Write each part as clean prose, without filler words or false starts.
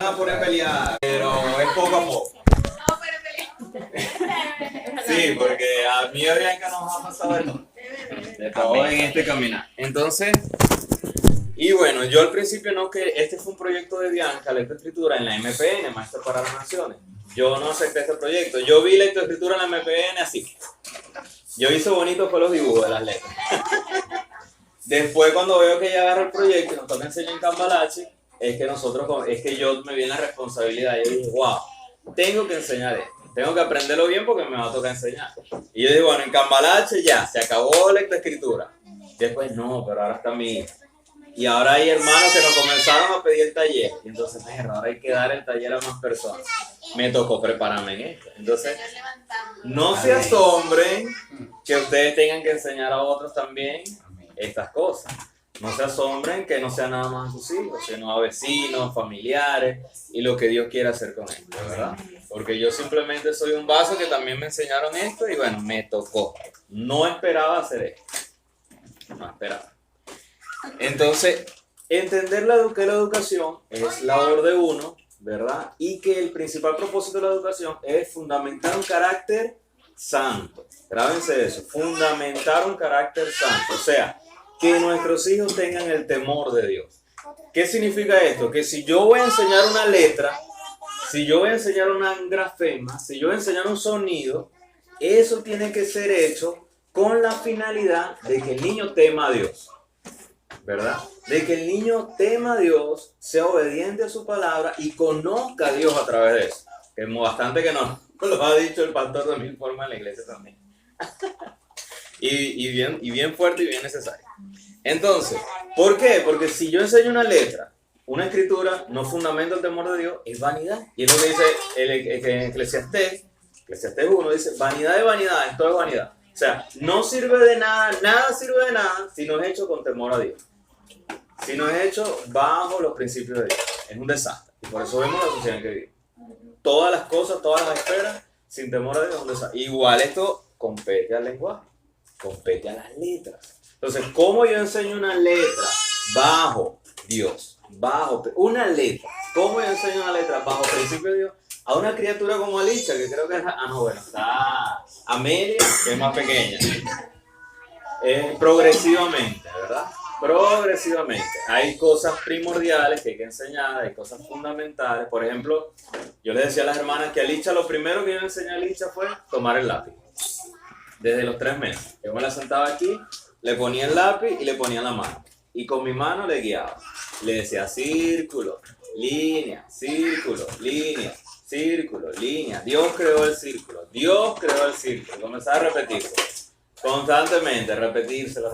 a poner a pelear, pero es poco a poco. Sí, porque a mí y a Bianca nos ha pasado de todo en este caminar. Entonces, y bueno, yo al principio no, que este fue un proyecto de Bianca, lectoescritura en la MPN, Maestro para las Naciones. Yo no acepté este proyecto. Yo vi lectoescritura en la MPN así. Yo hice bonito con los dibujos de las letras. Después, cuando veo que ella agarra el proyecto y nos toca enseñar en Cambalache, es que yo me vi en la responsabilidad. Yo dije, wow, tengo que enseñar esto. Tengo que aprenderlo bien porque me va a tocar enseñar. Y yo dije, bueno, en Cambalache ya, se acabó lectoescritura. Después, no, pero ahora está mi hija. Y ahora hay hermanos que nos comenzaron a pedir el taller. Y entonces, ahora hay que dar el taller a más personas. Me tocó prepararme en esto. Entonces, no se asombren que ustedes tengan que enseñar a otros también estas cosas. No se asombren que no sea nada más a sus hijos, sino a vecinos, familiares y lo que Dios quiera hacer con ellos, ¿verdad? Porque yo simplemente soy un vaso que también me enseñaron esto y bueno, me tocó. No esperaba hacer esto. No esperaba. Entonces, entender que la educación es labor de uno, ¿verdad? Y que el principal propósito de la educación es fundamentar un carácter santo. Grábense eso, fundamentar un carácter santo. O sea, que nuestros hijos tengan el temor de Dios. ¿Qué significa esto? Que si yo voy a enseñar una letra, si yo voy a enseñar un grafema, si yo voy a enseñar un sonido, eso tiene que ser hecho con la finalidad de que el niño tema a Dios. ¿Verdad? De que el niño tema a Dios, sea obediente a su palabra y conozca a Dios a través de eso. Que es bastante que nos lo ha dicho el pastor de mil formas en la iglesia también. y bien fuerte y bien necesario. Entonces, ¿por qué? Porque si yo enseño una letra, una escritura, no fundamenta el temor de Dios, es vanidad. Y es lo que dice el Eclesiastés 1, dice, vanidad de vanidad, esto es vanidad. O sea, no sirve de nada, nada sirve de nada si no es hecho con temor a Dios. Si no es hecho bajo los principios de Dios. Es un desastre. Y por eso vemos la sociedad en que vivimos. Todas las cosas, todas las esferas, sin temor a Dios, es un desastre. Igual esto compete al lenguaje, compete a las letras. Entonces, ¿cómo yo enseño una letra bajo Dios? Bajo una letra. ¿Cómo yo enseño una letra bajo principio de Dios? A una criatura como Alicia, que creo que es... está Amelia, que es más pequeña. Progresivamente, ¿verdad? Progresivamente. Hay cosas primordiales que hay que enseñar, hay cosas fundamentales. Por ejemplo, yo les decía a las hermanas que a Alicia, lo primero que yo le enseñé a Alicia fue tomar el lápiz. Desde los 3 meses. Yo me la sentaba aquí, le ponía el lápiz y le ponía la mano. Y con mi mano le guiaba. Le decía círculo, línea, círculo, línea. Círculo, línea. Dios creó el círculo. Dios creó el círculo. Comenzaba a repetirse. Constantemente, repetírselo.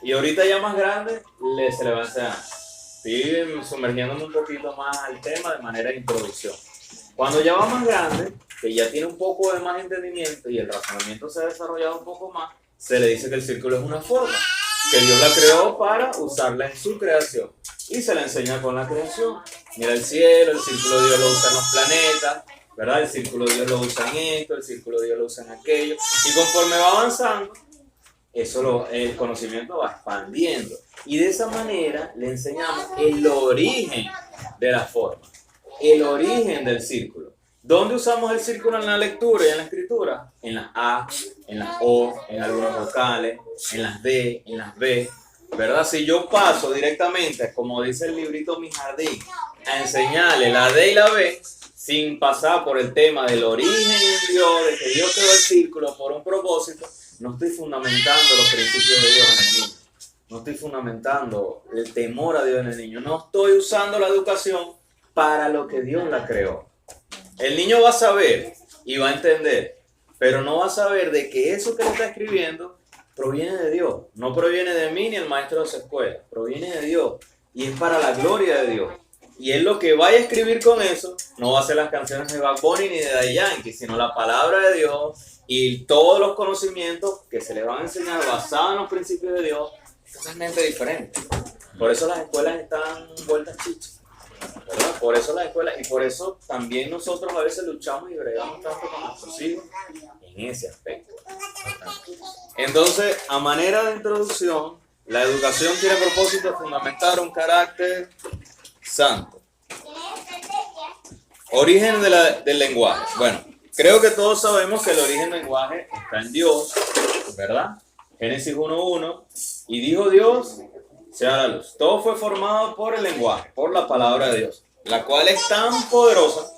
Y ahorita ya más grande, se le va a enseñar. Estoy sumergiéndome un poquito más al tema de manera de introducción. Cuando ya va más grande, que ya tiene un poco de más entendimiento y el razonamiento se ha desarrollado un poco más, se le dice que el círculo es una forma, que Dios la creó para usarla en su creación. Y se la enseña con la creación. Mira el cielo, el círculo de Dios lo usa en los planetas, ¿verdad? El círculo de Dios lo usa en esto, el círculo de Dios lo usa en aquello. Y conforme va avanzando, el conocimiento va expandiendo. Y de esa manera le enseñamos el origen de la forma, el origen del círculo. ¿Dónde usamos el círculo en la lectura y en la escritura? En las A, en las O, en algunos vocales, en las D, en las B. ¿Verdad? Si yo paso directamente, como dice el librito Mi Jardín, a enseñarle la D y la B, sin pasar por el tema del origen en Dios, de que Dios creó el círculo por un propósito, no estoy fundamentando los principios de Dios en el niño. No estoy fundamentando el temor a Dios en el niño. No estoy usando la educación para lo que Dios la creó. El niño va a saber y va a entender, pero no va a saber de que eso que le está escribiendo proviene de Dios, no proviene de mí ni el maestro de su escuela, proviene de Dios y es para la gloria de Dios. Y él lo que vaya a escribir con eso no va a ser las canciones de Bad Bunny ni de Daddy Yankee, sino la palabra de Dios y todos los conocimientos que se le van a enseñar basados en los principios de Dios, totalmente diferentes. Por eso las escuelas están vueltas chichas, ¿verdad? Por eso las escuelas, y por eso también nosotros a veces luchamos y bregamos tanto con nuestros hijos en ese aspecto. Entonces, a manera de introducción, la educación tiene propósito de fundamentar un carácter santo. Origen del lenguaje. Bueno, creo que todos sabemos que el origen del lenguaje está en Dios, ¿verdad? Génesis 1:1. Y dijo Dios, sea la luz. Todo fue formado por el lenguaje, por la palabra de Dios, la cual es tan poderosa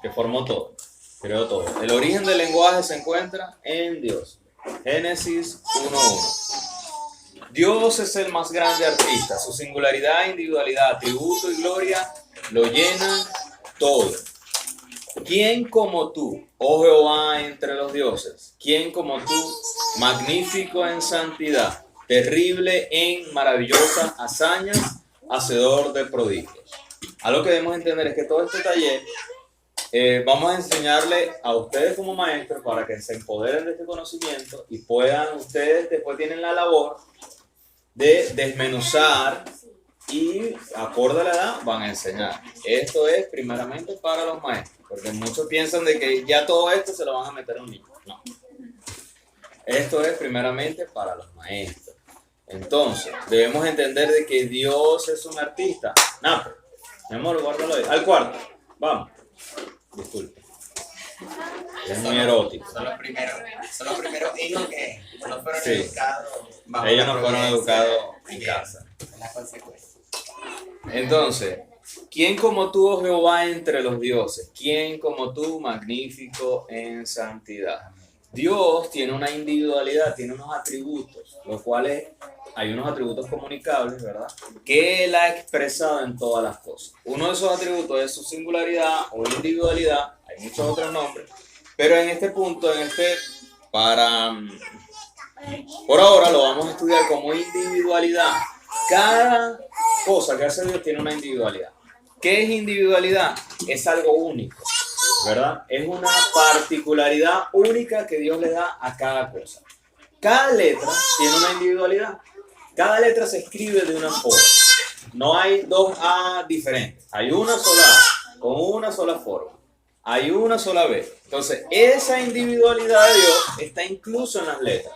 que formó todo, creó todo. El origen del lenguaje se encuentra en Dios. Génesis 1:1. Dios es el más grande artista. Su singularidad, individualidad, atributo y gloria lo llenan todo. ¿Quién como tú, oh Jehová, entre los dioses? ¿Quién como tú, magnífico en santidad, terrible en maravillosas hazañas, hacedor de prodigios? Algo que debemos entender es que todo este taller vamos a enseñarle a ustedes como maestros para que se empoderen de este conocimiento y puedan, ustedes después tienen la labor de desmenuzar y acorde a la edad van a enseñar. Esto es primeramente para los maestros, porque muchos piensan de que ya todo esto se lo van a meter a un niño. No. Esto es primeramente para los maestros. Entonces, debemos entender de que Dios es un artista. Napo, mi amor, guárdalo ahí. Al cuarto. Vamos. Disculpe. Es muy erótico. Son los primeros hijos que no fueron educados. Ellos no fueron educados en casa. Las consecuencias. Entonces, ¿quién como tú, oh Jehová, entre los dioses? ¿Quién como tú, magnífico en santidad? Dios tiene una individualidad, tiene unos atributos, los cuales hay unos atributos comunicables, ¿verdad? Que Él ha expresado en todas las cosas. Uno de esos atributos es su singularidad o individualidad, hay muchos otros nombres, pero en este punto, por ahora lo vamos a estudiar como individualidad. Cada cosa que hace Dios tiene una individualidad. ¿Qué es individualidad? Es algo único, ¿verdad? Es una particularidad única que Dios le da a cada cosa. Cada letra tiene una individualidad. Cada letra se escribe de una forma. No hay dos A diferentes. Hay una sola A con una sola forma. Hay una sola B. Entonces, esa individualidad de Dios está incluso en las letras.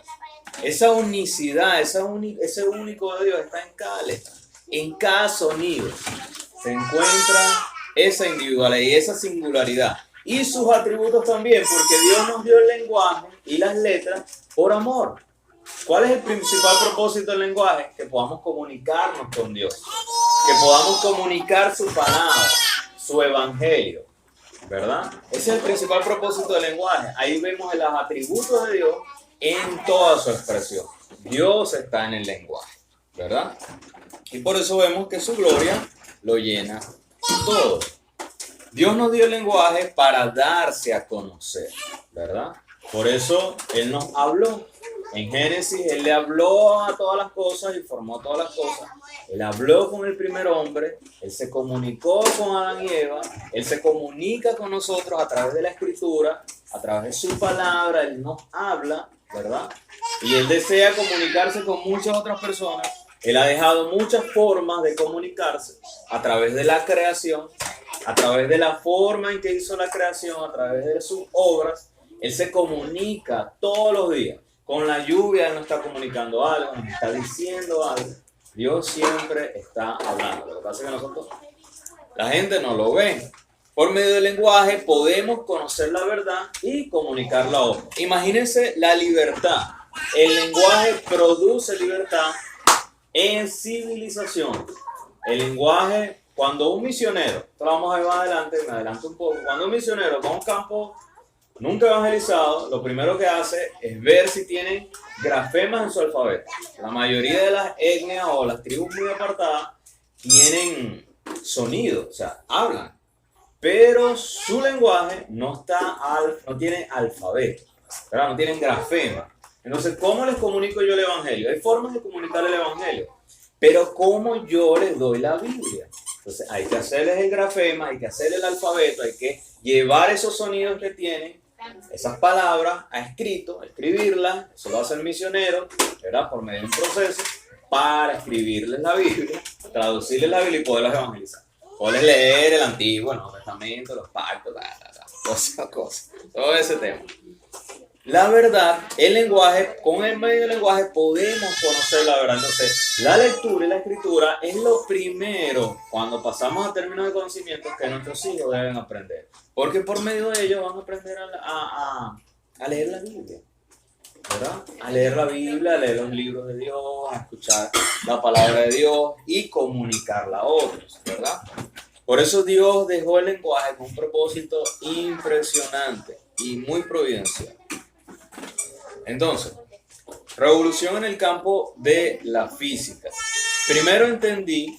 Esa unicidad, ese único de Dios está en cada letra. En cada sonido se encuentra esa individualidad y esa singularidad. Y sus atributos también, porque Dios nos dio el lenguaje y las letras por amor. ¿Cuál es el principal propósito del lenguaje? Que podamos comunicarnos con Dios. Que podamos comunicar su palabra, su evangelio. ¿Verdad? Ese es el principal propósito del lenguaje. Ahí vemos los atributos de Dios en toda su expresión. Dios está en el lenguaje. ¿Verdad? Y por eso vemos que su gloria lo llena todo. Dios nos dio el lenguaje para darse a conocer, ¿verdad? Por eso Él nos habló. En Génesis, Él le habló a todas las cosas y formó todas las cosas. Él habló con el primer hombre, Él se comunicó con Adán y Eva, Él se comunica con nosotros a través de la Escritura, a través de su palabra, Él nos habla, ¿verdad? Y Él desea comunicarse con muchas otras personas. Él ha dejado muchas formas de comunicarse a través de la creación, a través de la forma en que hizo la creación, a través de sus obras. Él se comunica todos los días. Con la lluvia Él nos está comunicando algo, nos está diciendo algo. Dios siempre está hablando. Lo que pasa es que nosotros, la gente no lo ve. Por medio del lenguaje podemos conocer la verdad y comunicarla a otros. Imagínense la libertad. El lenguaje produce libertad en civilización. El lenguaje, cuando un misionero, esto lo vamos a ver más adelante, me adelanto un poco, cuando un misionero va a un campo nunca evangelizado, lo primero que hace es ver si tienen grafemas en su alfabeto. La mayoría de las etnias o las tribus muy apartadas tienen sonido, o sea, hablan, pero su lenguaje no tiene alfabeto, ¿verdad? No tienen grafemas. Entonces, ¿cómo les comunico yo el evangelio? Hay formas de comunicar el evangelio, pero ¿cómo yo les doy la Biblia? Entonces, hay que hacerles el grafema, hay que hacer el alfabeto, hay que llevar esos sonidos que tienen, esas palabras a escribirlas, eso lo hace el misionero, ¿verdad? Por medio de un proceso, para escribirles la Biblia, traducirles la Biblia y poderlas evangelizar. Poderles leer el Antiguo, el Nuevo Testamento, los pactos, cosas, todo ese tema. la verdad, el lenguaje, con el medio del lenguaje podemos conocer la verdad. Entonces, la lectura y la escritura es lo primero cuando pasamos a términos de conocimiento que nuestros hijos deben aprender. Porque por medio de ellos van a aprender a leer la Biblia, ¿verdad? A leer la Biblia, a leer los libros de Dios, a escuchar la palabra de Dios y comunicarla a otros, ¿verdad? Por eso Dios dejó el lenguaje con un propósito impresionante y muy providencial. Entonces, revolución en el campo de la física. Primero entendí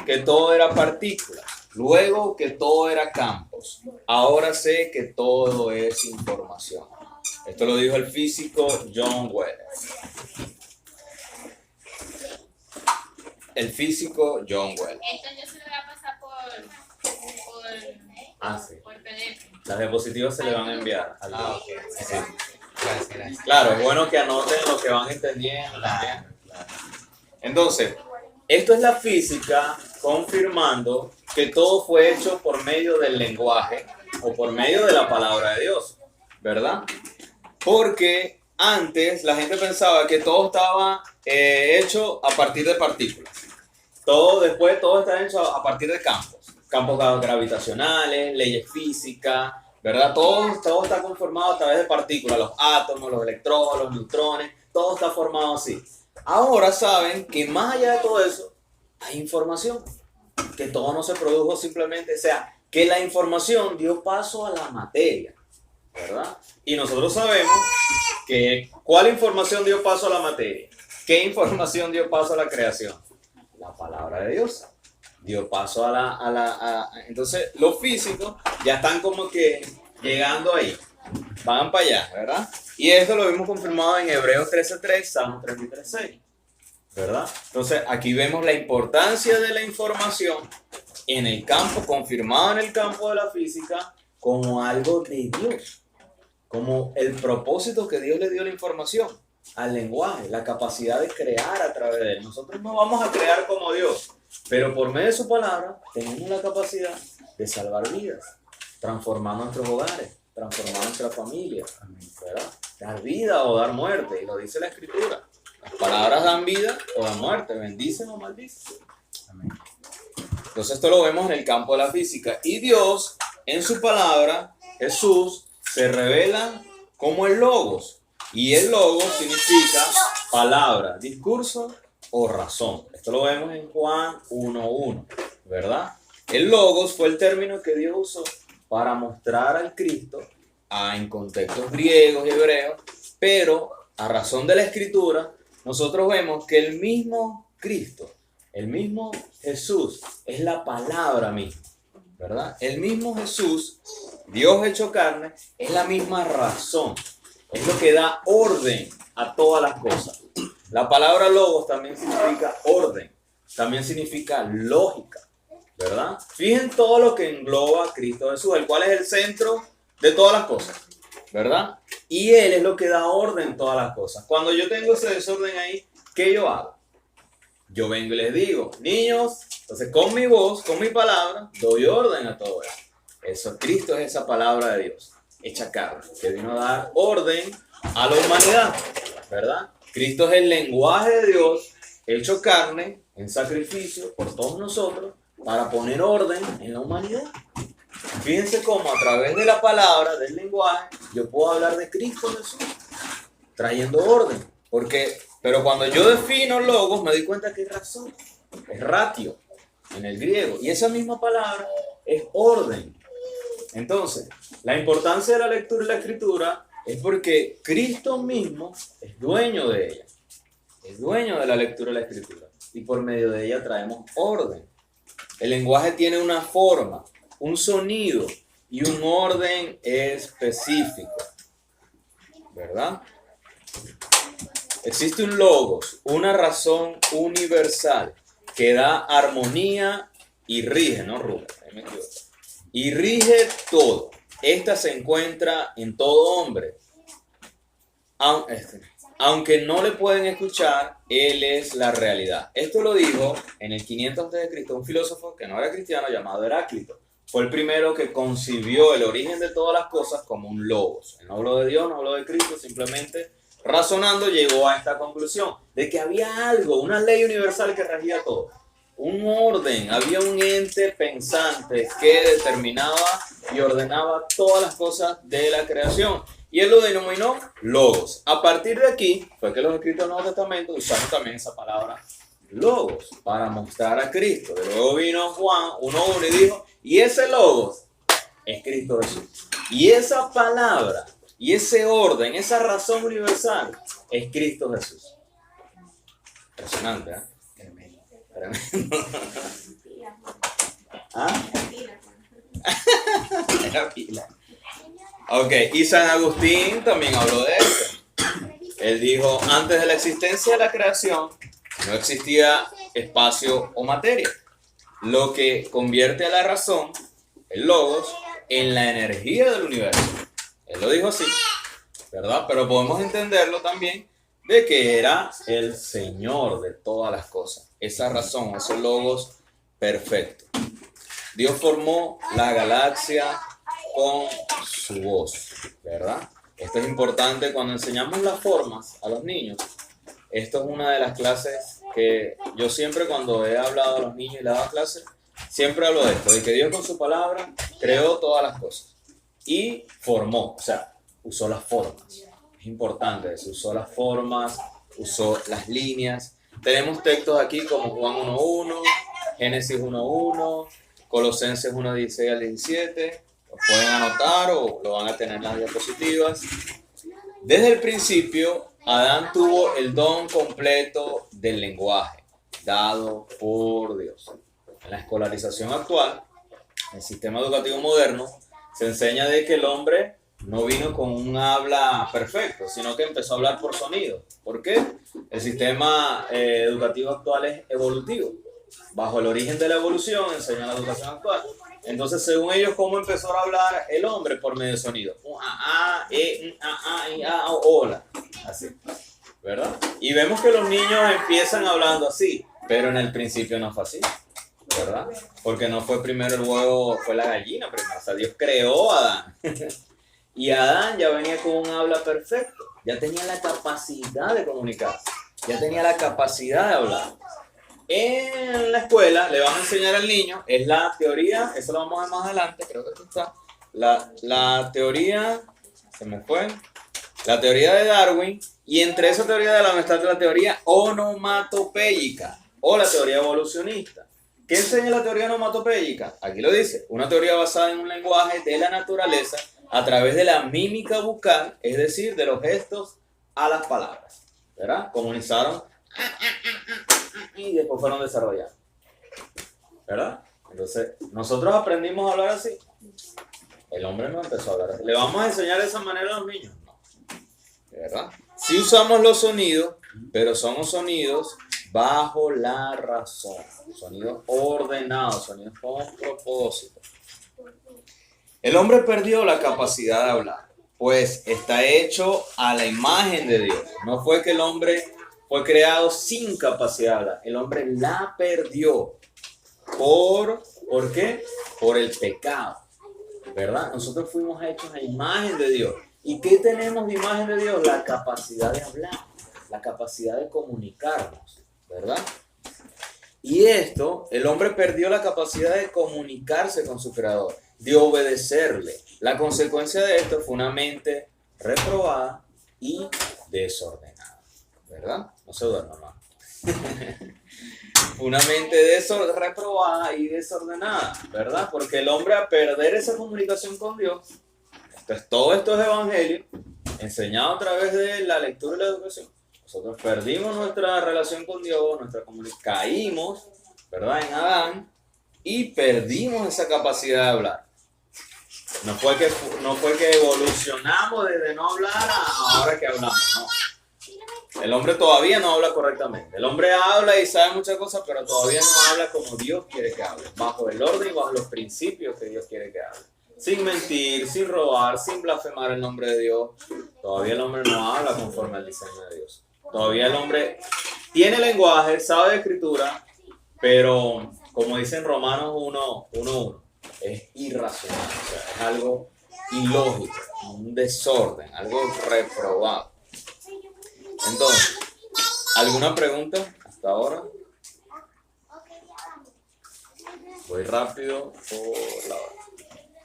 que todo era partículas, luego que todo era campos. Ahora sé que todo es información. Esto lo dijo el físico John Wheeler. El físico John Wheeler. Esto yo se lo voy a pasar Sí. por PDF. Las diapositivas se le van a enviar al Ok. Sí. Gracias. Claro, es bueno que anoten lo que van entendiendo también. Entonces, esto es la física confirmando que todo fue hecho por medio del lenguaje o por medio de la palabra de Dios, ¿verdad? Porque antes la gente pensaba que todo estaba hecho a partir de partículas. Todo está hecho a partir de campos gravitacionales, leyes físicas, ¿verdad? Todo está conformado a través de partículas, los átomos, los electrones, los neutrones, todo está formado así. Ahora saben que más allá de todo eso, hay información, que todo no se produjo simplemente, o sea, que la información dio paso a la materia, ¿verdad? Y nosotros sabemos que ¿cuál información dio paso a la materia? ¿Qué información dio paso a la creación? La palabra de Dios. Dio paso entonces los físicos ya están como que llegando ahí, van para allá, ¿verdad? Y esto lo vimos confirmado en Hebreos 13:3, Salmos 33:6, ¿verdad? Entonces aquí vemos la importancia de la información en el campo, confirmado en el campo de la física, como algo de Dios, como el propósito que Dios le dio a la información, al lenguaje, la capacidad de crear a través de él. Nosotros no vamos a crear como Dios, pero por medio de su palabra tenemos la capacidad de salvar vidas, transformar nuestros hogares, transformar nuestra familia, ¿verdad? Dar vida o dar muerte, y lo dice la Escritura. Las palabras dan vida o dan muerte, bendicen o maldicen. Amén. Entonces esto lo vemos en el campo de la física. Y Dios, en su palabra, Jesús, se revela como el Logos. Y el Logos significa palabra, discurso o razón. Esto lo vemos en Juan 1:1, ¿verdad? El Logos fue el término que Dios usó para mostrar al Cristo en contextos griegos y hebreos, pero a razón de la Escritura, nosotros vemos que el mismo Cristo, el mismo Jesús, es la palabra misma, ¿verdad? El mismo Jesús, Dios hecho carne, es la misma razón, es lo que da orden a todas las cosas. La palabra logos también significa orden, también significa lógica, ¿verdad? Fíjense todo lo que engloba a Cristo Jesús, el cual es el centro de todas las cosas, ¿verdad? Y Él es lo que da orden a todas las cosas. Cuando yo tengo ese desorden ahí, ¿qué yo hago? Yo vengo y les digo, niños, entonces con mi voz, con mi palabra, doy orden a todo eso. Eso, Cristo es esa palabra de Dios, hecha carne, que vino a dar orden a la humanidad, ¿verdad? Cristo es el lenguaje de Dios, hecho carne, en sacrificio por todos nosotros, para poner orden en la humanidad. Fíjense cómo a través de la palabra, del lenguaje, yo puedo hablar de Cristo Jesús, trayendo orden. Pero cuando yo defino logos, me doy cuenta que es razón, es ratio en el griego. Y esa misma palabra es orden. Entonces, la importancia de la lectura y la escritura es porque Cristo mismo es dueño de ella. Es dueño de la lectura y la escritura. Y por medio de ella traemos orden. El lenguaje tiene una forma, un sonido y un orden específico, ¿verdad? Existe un logos, una razón universal que da armonía y rige, no Rubén, ahí me equivoco, y rige todo. Esta se encuentra en todo hombre. Aunque no le pueden escuchar, Él es la realidad. Esto lo dijo en el 500 a.C. un filósofo que no era cristiano llamado Heráclito. fue el primero que concibió el origen de todas las cosas como un logos. Él no habló de Dios, no habló de Cristo, simplemente razonando llegó a esta conclusión de que había algo, una ley universal que regía todo. Un orden, había un ente pensante que determinaba y ordenaba todas las cosas de la creación. Y él lo denominó logos. A partir de aquí fue que los escritos del Nuevo Testamento usaron también esa palabra logos para mostrar a Cristo. Y luego vino Juan 1:1 y dijo, y ese logos es Cristo Jesús. Y esa palabra, y ese orden, esa razón universal es Cristo Jesús. Impresionante, ¿eh? Tremendo. ¿Ah? Era pila. Ok, y San Agustín también habló de esto. Él dijo, antes de la existencia de la creación, no existía espacio o materia, lo que convierte a la razón, el logos, en la energía del universo. Él lo dijo así, ¿verdad? Pero podemos entenderlo también de que era el Señor de todas las cosas. Esa razón, esos logos perfectos. Dios formó la galaxia con su voz, ¿verdad? Esto es importante cuando enseñamos las formas a los niños. Esto es una de las clases que yo siempre cuando he hablado a los niños y les he dado clases, siempre hablo de esto, de que Dios con su palabra creó todas las cosas y formó, o sea, usó las formas. Es importante, se usó las formas, usó las líneas. Tenemos textos aquí como Juan 1:1, Génesis 1:1, Colosenses 1:16 al 17. Lo pueden anotar o lo van a tener en las diapositivas. Desde el principio, Adán tuvo el don completo del lenguaje, dado por Dios. En la escolarización actual, en el sistema educativo moderno, se enseña de que el hombre no vino con un habla perfecto, sino que empezó a hablar por sonido. ¿Por qué? El sistema educativo actual es evolutivo. Bajo el origen de la evolución enseña la educación actual. Entonces, según ellos, ¿cómo empezó a hablar el hombre? Por medio de sonido. Hola. Así, ¿verdad? Y vemos que los niños empiezan hablando así, pero en el principio no fue así, ¿verdad? Porque no fue primero el huevo, fue la gallina primero. O sea, Dios creó a Adán. Y Adán ya venía con un habla perfecto. Ya tenía la capacidad de comunicarse. Ya tenía la capacidad de hablar. En la escuela le van a enseñar al niño, es la teoría, eso lo vamos a ver más adelante, creo que aquí está, la teoría, se me fue, la teoría de Darwin, y entre esa teoría de la está la teoría onomatopéyica, o la teoría evolucionista. ¿Qué enseña la teoría onomatopéyica? Aquí lo dice, una teoría basada en un lenguaje de la naturaleza a través de la mímica bucal, es decir, de los gestos a las palabras, ¿verdad? Comunicaron y después fueron desarrollados, ¿verdad? Entonces, nosotros aprendimos a hablar así. El hombre no empezó a hablar así. ¿Le vamos a enseñar de esa manera a los niños? No, ¿verdad? Sí usamos los sonidos, pero son sonidos bajo la razón, sonidos ordenados, sonidos con propósito. El hombre perdió la capacidad de hablar, pues está hecho a la imagen de Dios. No fue que el hombre fue creado sin capacidad de hablar. El hombre la perdió. ¿Por qué? Por el pecado, ¿verdad? Nosotros fuimos hechos a imagen de Dios. ¿Y qué tenemos de imagen de Dios? La capacidad de hablar, la capacidad de comunicarnos, ¿verdad? Y esto, el hombre perdió la capacidad de comunicarse con su creador, de obedecerle. La consecuencia de esto fue una mente reprobada y desordenada, ¿verdad? No se duerma más. Una mente reprobada y desordenada, ¿verdad? Porque el hombre, a perder esa comunicación con Dios, entonces todo esto es evangelio, enseñado a través de la lectura y la educación. Nosotros perdimos nuestra relación con Dios, nuestra comunicación, caímos, ¿verdad? En Adán, y perdimos esa capacidad de hablar. No fue que evolucionamos desde no hablar a ahora que hablamos, no. El hombre todavía no habla correctamente. El hombre habla y sabe muchas cosas, pero todavía no habla como Dios quiere que hable, bajo el orden y bajo los principios que Dios quiere que hable. Sin mentir, sin robar, sin blasfemar el nombre de Dios. Todavía el hombre no habla conforme al diseño de Dios. Todavía el hombre tiene lenguaje, sabe de escritura, pero como dice en Romanos 1:1, es irracional, o sea, es algo ilógico, un desorden, algo reprobado. Entonces, ¿alguna pregunta hasta ahora? Voy rápido por la hora.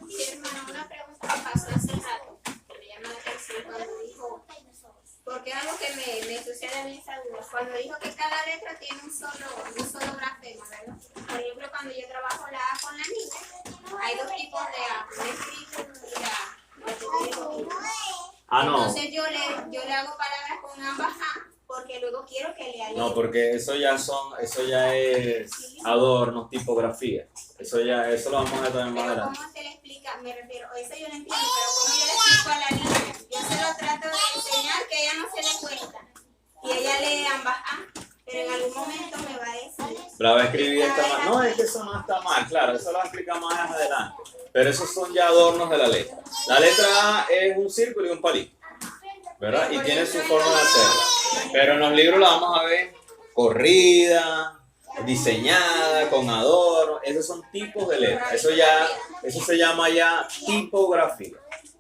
Sí, hermano, una pregunta que pasó hace rato, que me llamó la atención cuando dijo, porque es algo que me sucede a mí esa duda, cuando dijo que cada letra tiene un solo grafema, ¿verdad? Por ejemplo, cuando yo trabajo la A con la niña, hay dos tipos de A, una escrita y la Ah, no. Entonces yo le hago palabras con ambas A, porque luego quiero que lea No, porque eso ya es adornos, tipografía. Eso lo vamos a ver también más Pero adelante. ¿cómo se le explica? Me refiero, eso yo lo entiendo, pero ¿cómo yo le explico a la niña? Yo se lo trato de enseñar que a ella no se le cuesta. Y ella lee ambas A, pero en algún momento me va a decir. La va a escribir esta mal. No, es que eso no está mal, claro, eso lo explica más adelante. Pero esos son ya adornos de la letra. La letra A es un círculo y un palito, ¿verdad? Y tiene su forma de hacerla. Pero en los libros la vamos a ver corrida, diseñada, con adornos. Esos son tipos de letras. Eso se llama ya tipografía.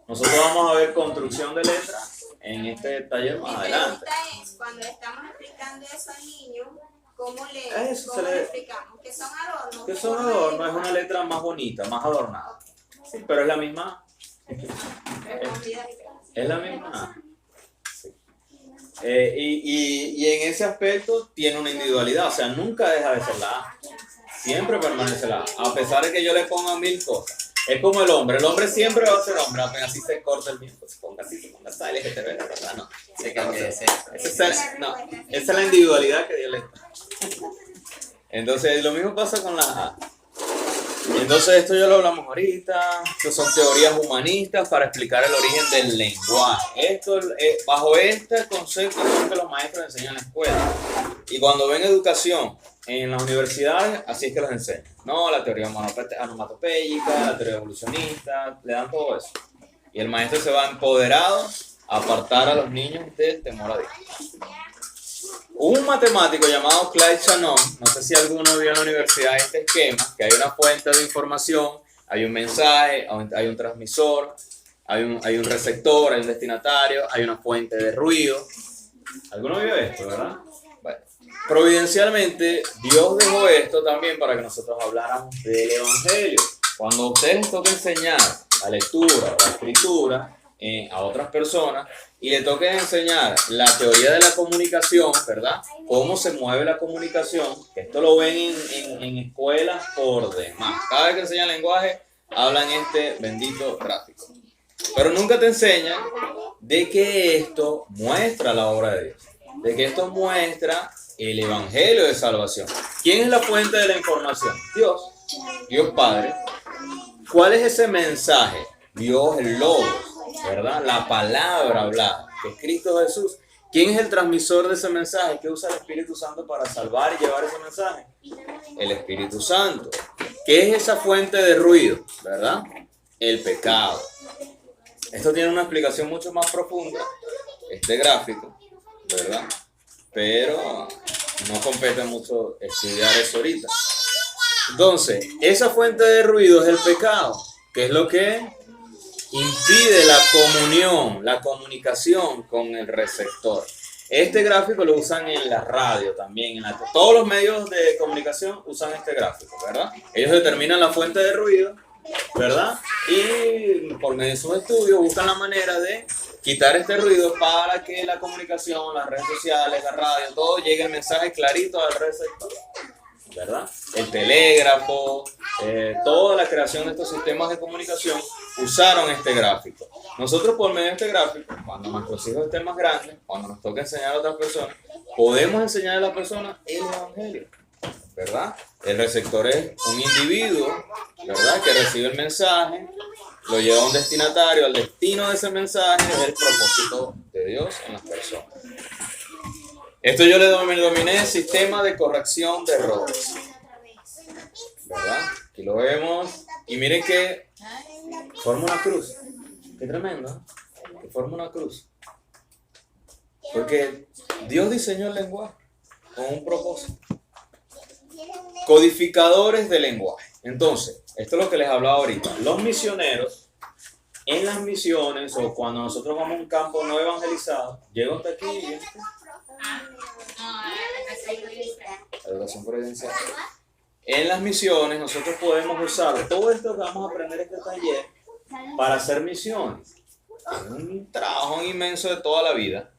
Nosotros vamos a ver construcción de letras en este taller más Mi adelante. pregunta es, cuando le estamos explicando eso al niño, ¿cómo le explicamos? ¿Qué son adornos? Que son adornos, es una letra más bonita, más adornada. Sí, pero es la misma. Es la misma. Sí. Y en ese aspecto tiene una individualidad, o sea, nunca deja de ser la A. Siempre permanece la A, a pesar de que yo le ponga 1000 cosas. Es como el hombre siempre va a ser hombre, apenas así se corta el mismo, se ponga así, LGTB, la verdad, no. Se cambia de Esa es la individualidad que Dios le da. Entonces, lo mismo pasa con la A. Entonces, esto ya lo hablamos ahorita. Estos son teorías humanistas para explicar el origen del lenguaje. Bajo este concepto son que los maestros enseñan en la escuela. Y cuando ven educación en las universidades, así es que los enseñan. No, la teoría onomatopéyica, la teoría evolucionista, le dan todo eso. Y el maestro se va empoderado a apartar a los niños del temor a Dios. Un matemático llamado Clyde Shannon, no sé si alguno vio en la universidad este esquema, que hay una fuente de información, hay un mensaje, hay un transmisor, hay un receptor, hay un destinatario, hay una fuente de ruido. ¿Alguno vio esto, verdad? Bueno, providencialmente, Dios dejó esto también para que nosotros habláramos del Evangelio. Cuando a ustedes les toca enseñar la lectura o la escritura a otras personas, y le toca enseñar la teoría de la comunicación, ¿verdad? Cómo se mueve la comunicación. Esto lo ven en escuelas por demás. Cada vez que enseñan lenguaje, hablan este bendito gráfico. Pero nunca te enseñan de que esto muestra la obra de Dios. De que esto muestra el evangelio de salvación. ¿Quién es la fuente de la información? Dios. Dios Padre. ¿Cuál es ese mensaje? Dios el Logos, ¿verdad? La palabra hablada, que es Cristo Jesús. ¿Quién es el transmisor de ese mensaje? ¿Qué usa el Espíritu Santo para salvar y llevar ese mensaje? El Espíritu Santo. ¿Qué es esa fuente de ruido? ¿Verdad? El pecado. Esto tiene una explicación mucho más profunda, este gráfico, ¿verdad? Pero no compete mucho estudiar eso ahorita. Entonces, esa fuente de ruido es el pecado, que es lo que impide la comunión, la comunicación con el receptor. Este gráfico lo usan en la radio también, todos los medios de comunicación usan este gráfico, ¿verdad? Ellos determinan la fuente de ruido, ¿verdad? Y por medio de sus estudios buscan la manera de quitar este ruido para que la comunicación, las redes sociales, la radio, todo llegue el mensaje clarito al receptor, ¿verdad? El telégrafo, toda la creación de estos sistemas de comunicación usaron este gráfico. Nosotros por medio de este gráfico, cuando nuestros hijos estén más grandes, cuando nos toque enseñar a otras personas, podemos enseñar a la persona el evangelio, ¿verdad? El receptor es un individuo, ¿verdad? Que recibe el mensaje, lo lleva a un destinatario, el destino de ese mensaje es el propósito de Dios en las personas. Esto yo le dominé sistema de corrección de errores, ¿verdad? Aquí lo vemos y miren que forma una cruz. Qué tremendo, ¿eh? Que forma una cruz. Porque Dios diseñó el lenguaje con un propósito. Codificadores de lenguaje. Entonces, esto es lo que les hablaba ahorita. Los misioneros, en las misiones o cuando nosotros vamos a un campo no evangelizado, llego hasta aquí, ¿viste? Educación providencial. En las misiones nosotros podemos usar todo esto que vamos a aprender en este taller para hacer misiones. Es un trabajo inmenso de toda la vida.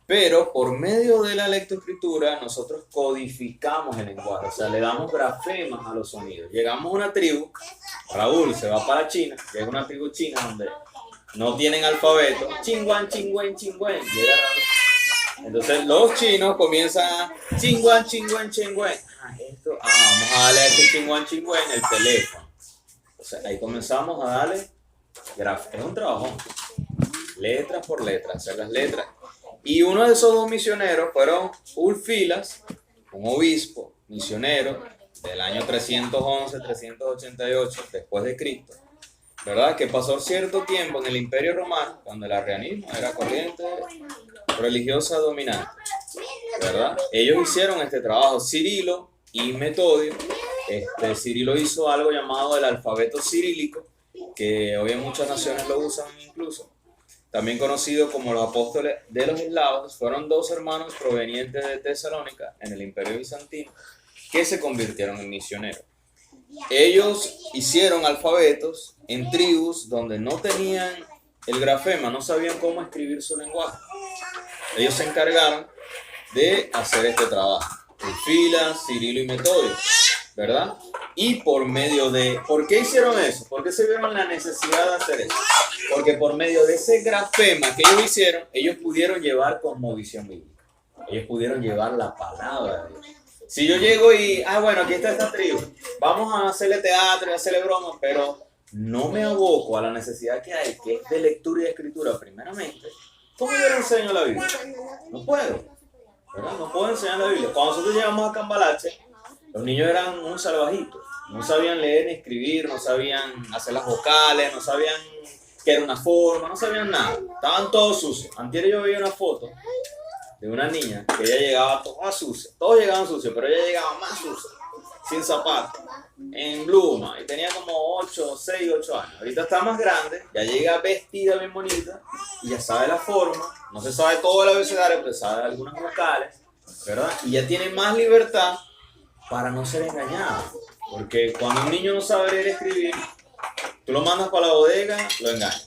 Pero por medio de la lectoescritura nosotros codificamos el lenguaje, o sea, le damos grafemas a los sonidos. Llegamos a una tribu, Raúl se va para China, llega a una tribu china donde no tienen alfabeto, chingüen, chingüen, chingüen, llega Raúl. Entonces los chinos comienzan a chingüen, chingüen, chingüen. Vamos a darle a este chingüen, chingüen el teléfono. Entonces ahí comenzamos a darle grafemas, es un trabajo, letras por letras, hacer las letras. Y uno de esos dos misioneros fueron Ulfilas, un obispo misionero del año 311-388 después de Cristo, ¿verdad? Que pasó cierto tiempo en el Imperio Romano, cuando el arrianismo era corriente religiosa dominante, ¿verdad? Ellos hicieron este trabajo, Cirilo y Metodio. Cirilo hizo algo llamado el alfabeto cirílico, que hoy en muchas naciones lo usan incluso. También conocido como los apóstoles de los eslavos, fueron dos hermanos provenientes de Tesalónica en el Imperio Bizantino que se convirtieron en misioneros. Ellos hicieron alfabetos en tribus donde no tenían el grafema, no sabían cómo escribir su lenguaje. Ellos se encargaron de hacer este trabajo. Ulfilas, Cirilo y Metodio, ¿verdad? Y por medio de... ¿Por qué hicieron eso? ¿Por qué se vieron la necesidad de hacer eso? Porque por medio de ese grafema que ellos hicieron, ellos pudieron llevar cosmovisión bíblica. Ellos pudieron llevar la palabra de Dios. Si yo llego y, bueno, aquí está esta tribu, vamos a hacerle teatro y hacerle broma, pero no me aboco a la necesidad que hay, que es de lectura y de escritura primeramente, ¿cómo yo le enseño la Biblia? No puedo, ¿verdad? No puedo enseñar la Biblia. Cuando nosotros llegamos a Cambalache, los niños eran un salvajito. No sabían leer ni escribir, no sabían hacer las vocales, no sabían qué era una forma, no sabían nada. Estaban todos sucios. Antier yo veía una foto de una niña que ella llegaba toda sucia. Todos llegaban sucios, pero ella llegaba más sucia, sin zapatos, en bluma, y tenía como 6, 8 años. Ahorita está más grande, ya llega vestida bien bonita, y ya sabe la forma, no se sabe todo el abecedario, pero sabe algunas vocales, ¿verdad? Y ya tiene más libertad para no ser engañada. Porque cuando un niño no sabe leer y escribir, tú lo mandas para la bodega, lo engañas,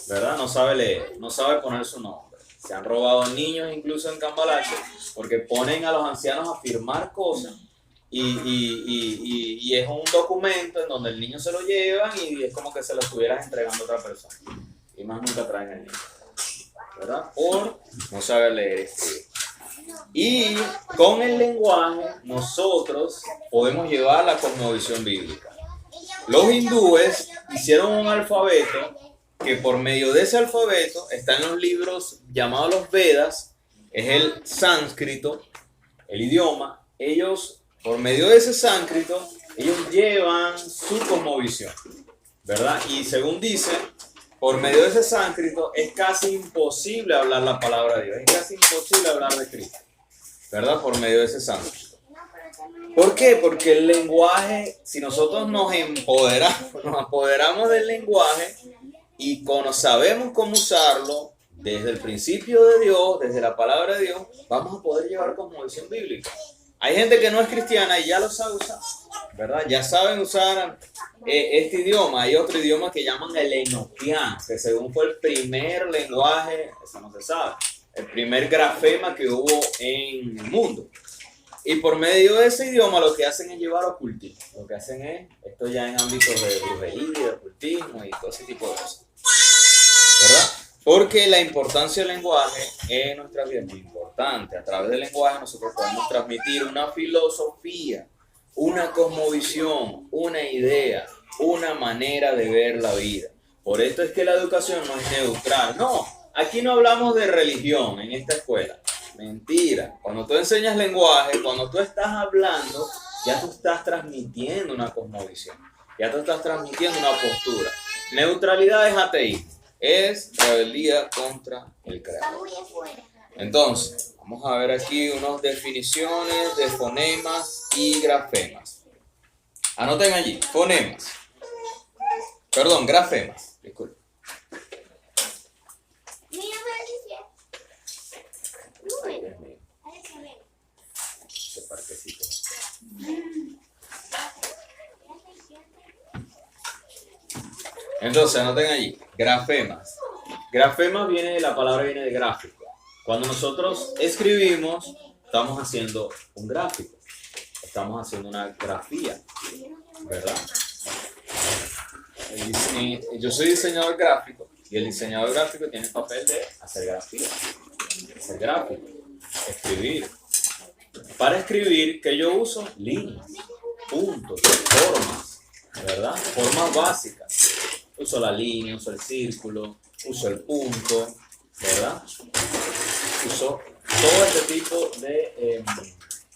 ¿verdad? No sabe leer, no sabe poner su nombre. Se han robado niños incluso en Cambalache porque ponen a los ancianos a firmar cosas y es un documento en donde el niño se lo llevan y es como que se lo estuvieras entregando a otra persona. Y más nunca traen al niño, ¿verdad? Por no saber leer y escribir. Y con el lenguaje nosotros podemos llevar la cosmovisión bíblica. Los hindúes hicieron un alfabeto que por medio de ese alfabeto están los libros llamados los Vedas, es el sánscrito, el idioma. Ellos, por medio de ese sánscrito, ellos llevan su cosmovisión, ¿verdad? Y según dicen, por medio de ese sánscrito es casi imposible hablar la palabra de Dios, es casi imposible hablar de Cristo, ¿verdad? Por medio de ese sánscrito. ¿Por qué? Porque el lenguaje, si nosotros nos apoderamos del lenguaje y sabemos cómo usarlo desde el principio de Dios, desde la palabra de Dios, vamos a poder llevar cosmovisión bíblica. Hay gente que no es cristiana y ya lo sabe usar, ¿verdad? Ya saben usar este idioma. Hay otro idioma que llaman el enoquiano, que según fue el primer lenguaje, eso no se sabe, el primer grafema que hubo en el mundo. Y por medio de ese idioma lo que hacen es llevar ocultismo. Lo que hacen es, esto ya en ámbitos de brujería, de ocultismo y todo ese tipo de cosas, ¿verdad? Porque la importancia del lenguaje en nuestra vida es muy importante. A través del lenguaje nosotros podemos transmitir una filosofía, una cosmovisión, una idea, una manera de ver la vida. Por esto es que la educación no es neutral. No, aquí no hablamos de religión en esta escuela. Mentira. Cuando tú enseñas lenguaje, cuando tú estás hablando, ya tú estás transmitiendo una cosmovisión. Ya tú estás transmitiendo una postura. Neutralidad es ateísmo. Es rebeldía contra el creador. Entonces, vamos a ver aquí unas definiciones de fonemas y grafemas. Anoten allí, fonemas. Perdón, grafemas. Disculpen. Ay, Dios mío. Ese parquecito. Entonces, anoten allí, grafemas. Grafemas la palabra viene de gráfico. Cuando nosotros escribimos, estamos haciendo un gráfico. Estamos haciendo una grafía, ¿verdad? Yo soy diseñador gráfico y el diseñador gráfico tiene el papel de hacer grafía, hacer gráfico, escribir. Para escribir, ¿qué yo uso? Líneas, puntos, formas, ¿verdad? Formas básicas. Uso la línea, uso el círculo, uso el punto, ¿verdad? Uso todo este tipo de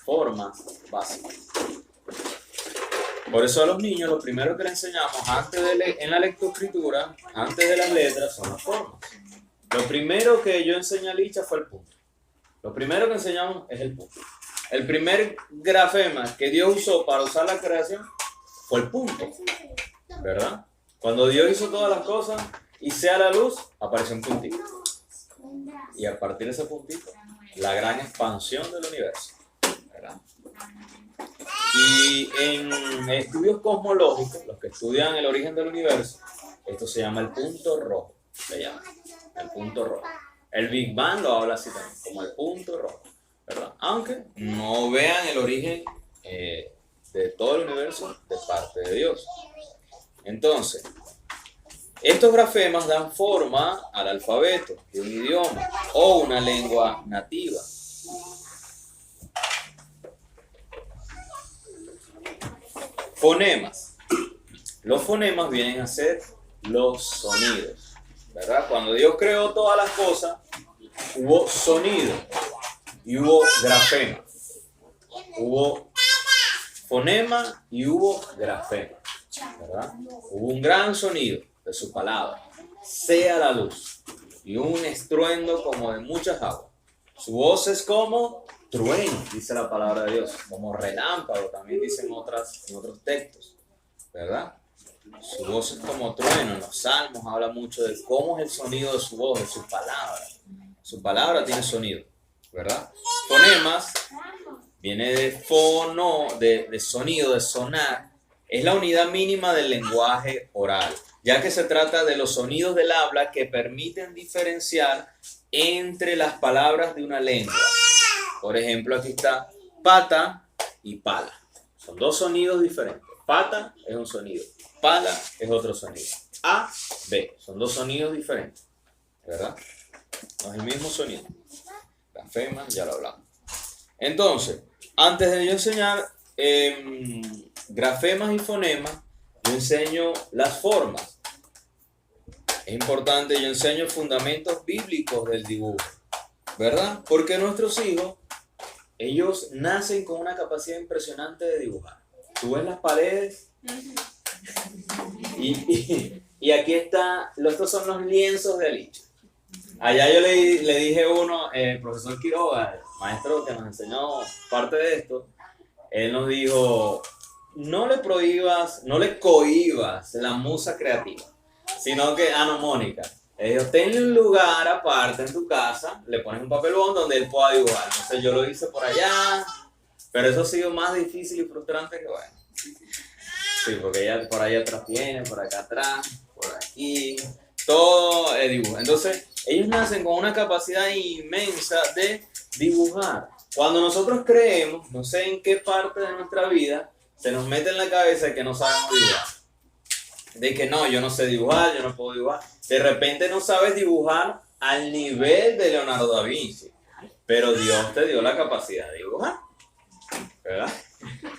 formas básicas. Por eso a los niños lo primero que les enseñamos en la lectoescritura, antes de las letras, son las formas. Lo primero que yo enseñé a Licha fue el punto. Lo primero que enseñamos es el punto. El primer grafema que Dios usó para usar la creación fue el punto, ¿verdad? Cuando Dios hizo todas las cosas y sea la luz, apareció un puntito. Y a partir de ese puntito, la gran expansión del universo, ¿verdad? Y en estudios cosmológicos, los que estudian el origen del universo, esto se llama el punto rojo. Se llama el punto rojo. El Big Bang lo habla así también, como el punto rojo, ¿verdad? Aunque no vean el origen de todo el universo de parte de Dios. Entonces, estos grafemas dan forma al alfabeto de un idioma o una lengua nativa. Fonemas. Los fonemas vienen a ser los sonidos, ¿verdad? Cuando Dios creó todas las cosas, hubo sonido y hubo grafema. Hubo fonema y hubo grafema, ¿verdad? Hubo un gran sonido de su palabra, sea la luz, y un estruendo como de muchas aguas. Su voz es como trueno, dice la palabra de Dios, como relámpago, también dicen en otros textos, ¿verdad? Su voz es como trueno. En los salmos habla mucho de cómo es el sonido de su voz, de su palabra. Su palabra tiene sonido, ¿verdad? Fonemas viene de fono, de sonido, de sonar. Es la unidad mínima del lenguaje oral, ya que se trata de los sonidos del habla que permiten diferenciar entre las palabras de una lengua. Por ejemplo, aquí está pata y pala. Son dos sonidos diferentes. Pata es un sonido, pala es otro sonido. A, B, son dos sonidos diferentes, ¿verdad? No es el mismo sonido. Grafema, ya lo hablamos. Entonces, antes de yo enseñar grafemas y fonemas, yo enseño las formas. Es importante, yo enseño fundamentos bíblicos del dibujo, ¿verdad? Porque nuestros hijos, ellos nacen con una capacidad impresionante de dibujar. Tú ves las paredes y aquí está, estos son los lienzos de Licha. Allá yo le dije a uno, el profesor Quiroga, el maestro que nos enseñó parte de esto, él nos dijo, no le prohíbas, no le cohibas la musa creativa, sino que, Mónica, ellos tenle un lugar aparte en tu casa, le pones un papelón donde él pueda dibujar. Entonces yo lo hice por allá, pero eso ha sido más difícil y frustrante que bueno. Sí, porque ella por allá atrás tiene, por acá atrás, por aquí, todo el dibujo. Entonces, ellos nacen con una capacidad inmensa de dibujar. Cuando nosotros creemos, no sé en qué parte de nuestra vida, se nos mete en la cabeza que no sabemos dibujar. De que no, yo no sé dibujar, yo no puedo dibujar. De repente no sabes dibujar al nivel de Leonardo da Vinci. Pero Dios te dio la capacidad de dibujar, ¿verdad?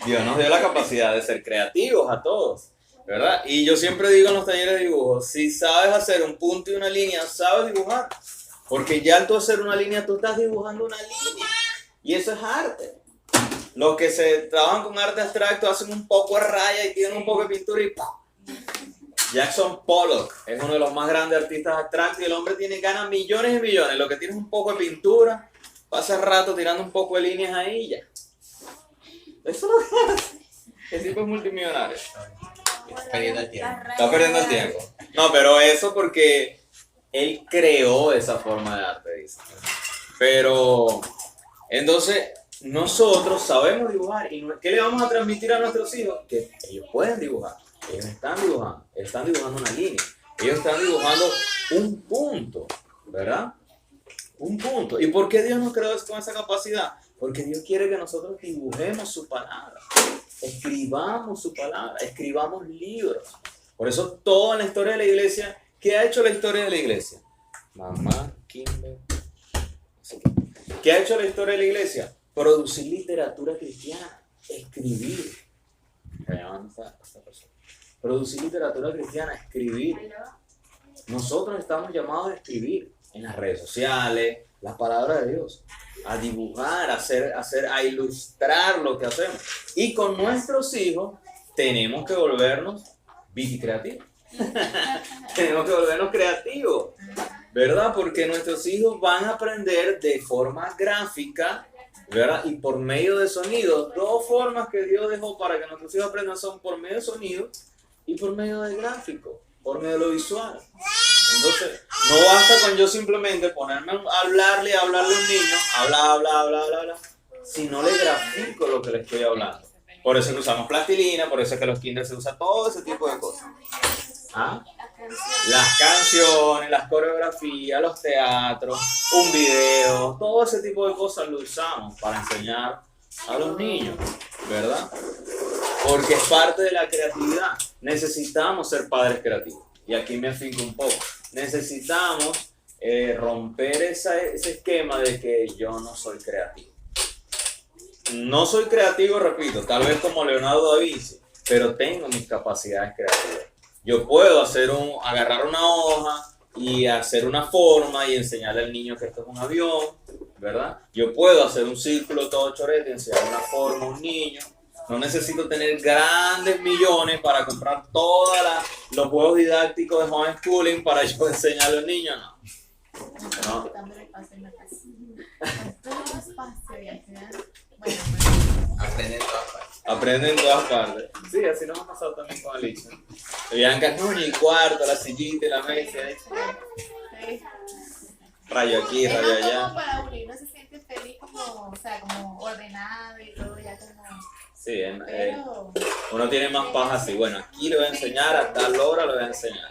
Dios nos dio la capacidad de ser creativos a todos, ¿verdad? Y yo siempre digo en los talleres de dibujo, si sabes hacer un punto y una línea, sabes dibujar. Porque ya al tú hacer una línea, tú estás dibujando una línea. Y eso es arte. Los que se trabajan con arte abstracto hacen un poco de raya y tienen un poco de pintura y ¡pum! Jackson Pollock es uno de los más grandes artistas abstractos y el hombre gana millones y millones. Lo que tiene es un poco de pintura, pasa rato tirando un poco de líneas ahí y ya. Eso es lo que hace. El tipo es multimillonario. Perdiendo el tiempo. Está perdiendo el tiempo. No, pero eso porque él creó esa forma de arte, dice. Pero, entonces, nosotros sabemos dibujar. ¿Y qué le vamos a transmitir a nuestros hijos? Que ellos pueden dibujar. Ellos están dibujando una línea. Ellos están dibujando un punto, ¿verdad? Un punto. ¿Y por qué Dios nos creó con esa capacidad? Porque Dios quiere que nosotros dibujemos su palabra, escribamos su palabra, escribamos libros. Por eso toda la historia de la iglesia, ¿qué ha hecho la historia de la iglesia? Mamá, Kimber, no sé qué. ¿Qué ha hecho la historia de la iglesia? Producir literatura cristiana, escribir. Producir literatura cristiana, escribir. Nosotros estamos llamados a escribir en las redes sociales, la palabra de Dios, a dibujar, a ilustrar lo que hacemos. Y con nuestros hijos tenemos que volvernos creativos. Tenemos que volvernos creativos, ¿verdad? Porque nuestros hijos van a aprender de forma gráfica, ¿verdad? Y por medio de sonidos. Dos formas que Dios dejó para que nuestros hijos aprendan son por medio de sonidos y por medio de gráfico, por medio de lo visual. Entonces, no basta con yo simplemente ponerme a hablarle a un niño, habla, si no le grafico lo que le estoy hablando. Por eso que usamos plastilina, por eso es que los kinders se usa todo ese tipo de cosas. ¿Ah? Las canciones, las coreografías, los teatros, un video, todo ese tipo de cosas lo usamos para enseñar a los niños, ¿verdad? Porque es parte de la creatividad. Necesitamos ser padres creativos. Y aquí me afinco un poco. Necesitamos romper ese esquema de que yo no soy creativo. No soy creativo, repito, tal vez como Leonardo da Vinci, pero tengo mis capacidades creativas. Yo puedo agarrar una hoja y hacer una forma y enseñarle al niño que esto es un avión, ¿verdad? Yo puedo hacer un círculo todo chorete y enseñarle una forma a un niño. No necesito tener grandes millones para comprar todos los juegos didácticos de homeschooling para yo enseñarle a los niños, no. Aprenden en todas partes. Sí, así nos ha pasado también con Alicia. Bianca, no, ni el cuarto, la sillita, la mesa. Rayo aquí, rayo allá. Como para unir, no se siente feliz como ordenado y todo ya como... Sí, uno tiene más paz así. Bueno, aquí le voy a enseñar, a tal hora le voy a enseñar.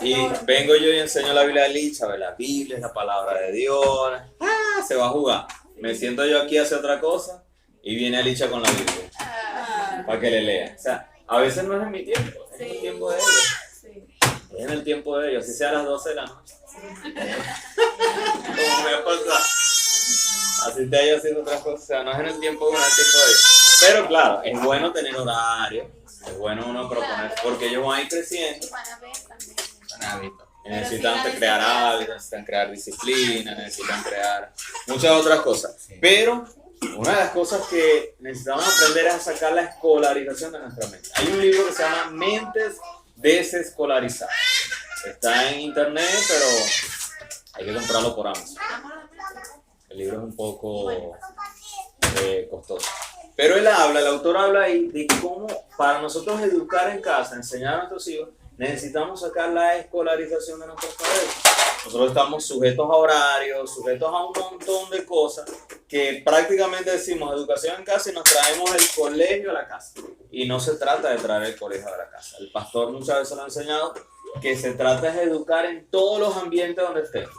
Y vengo yo y enseño la Biblia de Licha, la Biblia es la palabra de Dios. Se va a jugar. Me siento yo aquí a hacer otra cosa y viene Alicia con la Biblia para que le lea. O sea, a veces no es en mi tiempo, es en el tiempo de ellos. Es en el tiempo de ellos, si sea a las 12 de la noche. Como me ha pasado. Así te haya haciendo otras cosas, o sea, no es en el tiempo de uno, es el tiempo de ellos. Pero claro, es bueno tener horario, es bueno uno proponer, porque ellos van a ir creciendo. Son hábitos. Necesitan crear hábitos, necesitan crear disciplina, necesitan crear muchas otras cosas. Pero una de las cosas que necesitamos aprender es a sacar la escolarización de nuestra mente. Hay un libro que se llama Mentes Desescolarizadas. Está en internet, pero hay que comprarlo por Amazon. El libro es un poco costoso. Pero el autor habla ahí de cómo para nosotros educar en casa, enseñar a nuestros hijos, necesitamos sacar la escolarización de nuestros cabezas. Nosotros estamos sujetos a horarios, sujetos a un montón de cosas que prácticamente decimos educación en casa y nos traemos el colegio a la casa. Y no se trata de traer el colegio a la casa. El pastor muchas veces lo ha enseñado que se trata de educar en todos los ambientes donde estemos.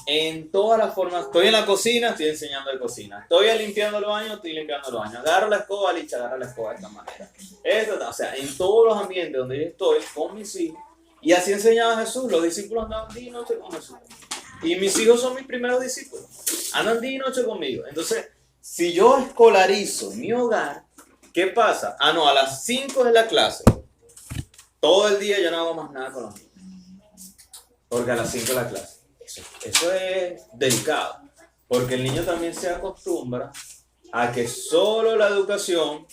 En todas las formas. Estoy en la cocina, estoy enseñando de cocina. Estoy limpiando los baños, estoy limpiando los baños. Agarro la escoba, Licha, agarra la escoba de esta manera. O sea, en todos los ambientes donde yo estoy con mis hijos. Y así enseñaba Jesús. Los discípulos andaban día y noche con Jesús. Y mis hijos son mis primeros discípulos. Andan día y noche conmigo. Entonces, si yo escolarizo mi hogar, ¿qué pasa? A las 5 es la clase. Todo el día yo no hago más nada con los niños. Porque a las 5 es la clase. Eso es delicado, porque el niño también se acostumbra a que solo la educación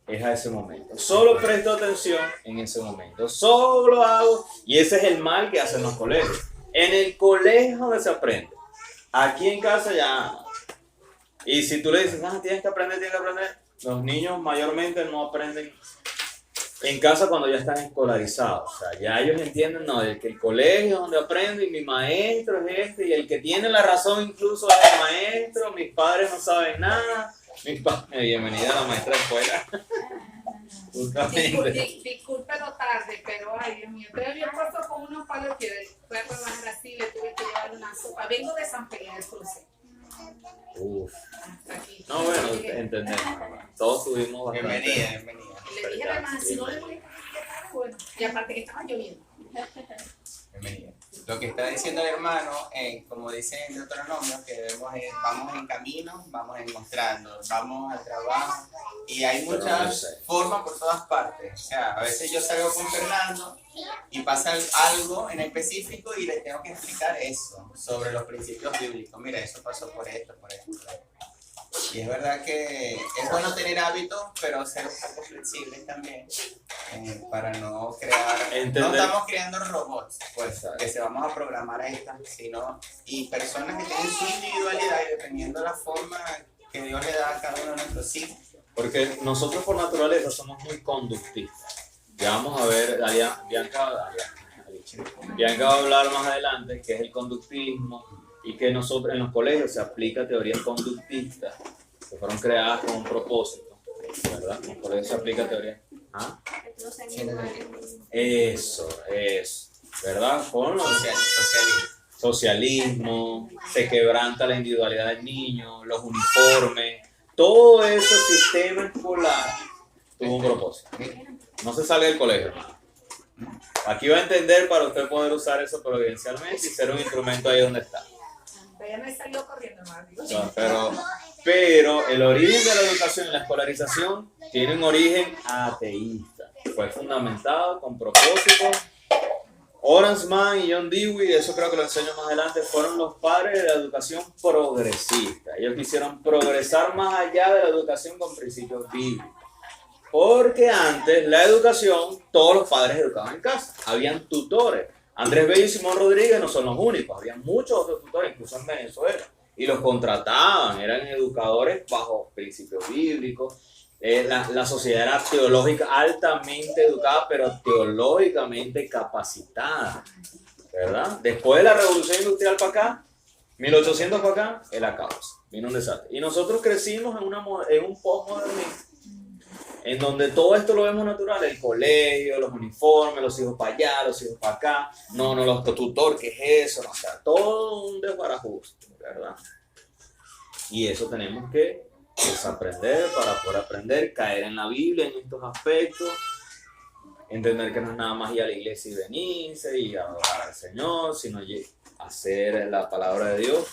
es a ese momento. Solo presto atención en ese momento. Solo hago, y ese es el mal que hacen los colegios. En el colegio donde se aprende. Aquí en casa ya. Y si tú le dices, tienes que aprender, los niños mayormente no aprenden en casa cuando ya están escolarizados. O sea, ya ellos entienden, no, que el colegio es donde aprendo y mi maestro es este, y el que tiene la razón incluso es el maestro, mis padres no saben nada. Bienvenida a la maestra de escuela. Justamente. Disculpe lo tarde, pero ay Dios mío, pero yo paso con unos palos que fui a trabajar así, le tuve que llevar una sopa. Vengo de San Pedro del Cruce. Uf. Hasta aquí. No, bueno, entendemos. Todos tuvimos bastante. Bienvenida. Y le dije a la hermana, si no le voy a bueno, y aparte que estaba lloviendo. Bienvenida. Lo que está diciendo el hermano, como dice en Deuteronomio, que debemos ir, vamos en camino, vamos en mostrando, vamos al trabajo, y hay muchas formas por todas partes. O sea, a veces yo salgo con Fernando y pasa algo en específico y le tengo que explicar eso, sobre los principios bíblicos. Mira, eso pasó por esto, por esto, por esto. Y es verdad que es bueno tener hábitos, pero ser un poco flexibles también, para no crear... Entender. No estamos creando robots, pues, Exacto. que se vamos a programar a estas, sino... Y personas que tienen su individualidad y dependiendo de la forma que Dios le da a cada uno de nuestros hijos. Porque nosotros por naturaleza somos muy conductistas. Ya vamos a ver, Bianca va a hablar más adelante, que es el conductismo, y que nosotros en los colegios se aplica teorías conductistas que fueron creadas con un propósito, ¿verdad? En los colegios se aplica teoría. ¿Ah? Eso, ¿verdad? Con los socialismo, se quebranta la individualidad del niño, los uniformes, todo ese sistema escolar tuvo un propósito. No se sale del colegio, hermano. Aquí va a entender para usted poder usar eso providencialmente y ser un instrumento ahí donde está. Ella me salió corriendo, hermano. No, pero el origen de la educación y la escolarización tiene un origen ateísta. Fue fundamentado con propósito. Orange Mann y John Dewey, eso creo que lo enseño más adelante, fueron los padres de la educación progresista. Ellos quisieron progresar más allá de la educación con principios bíblicos. Porque antes la educación, todos los padres educaban en casa. Habían tutores. Andrés Bello y Simón Rodríguez no son los únicos. Había muchos otros tutores, incluso en Venezuela. Y los contrataban. Eran educadores bajo principios bíblicos. La sociedad era teológica, altamente educada, pero teológicamente capacitada. ¿Verdad? Después de la Revolución Industrial para acá, 1800 para acá, el caos. Vino un desastre. Y nosotros crecimos en un postmodernismo, en donde todo esto lo vemos natural, el colegio, los uniformes, los hijos para allá, los hijos para acá, los tutor, ¿qué es eso? No, o sea, todo un desbarajuste, ¿verdad? Y eso tenemos que desaprender para poder aprender, caer en la Biblia en estos aspectos, entender que no es nada más ir a la iglesia y venirse y adorar al Señor, sino hacer la palabra de Dios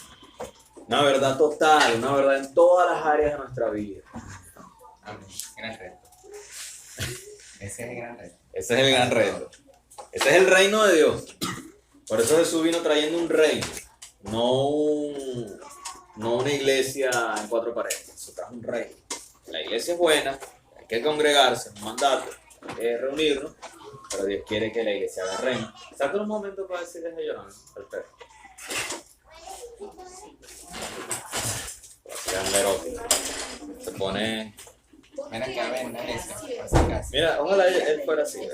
una verdad total, una verdad en todas las áreas de nuestra vida. Amén. Gran reto. Ese es el gran reto. Ese es el gran reto. Ese es el reino de Dios. Por eso Jesús vino trayendo un reino, no una iglesia en cuatro paredes. Eso trajo un reino. La iglesia es buena, hay que congregarse, es un mandato, hay que reunirnos, pero Dios quiere que la iglesia haga reino. Saca un momento para decirles a llorar al perro. Se pone... Mira que a ver, no es eso, por si acaso. Mira, ojalá él fuera así.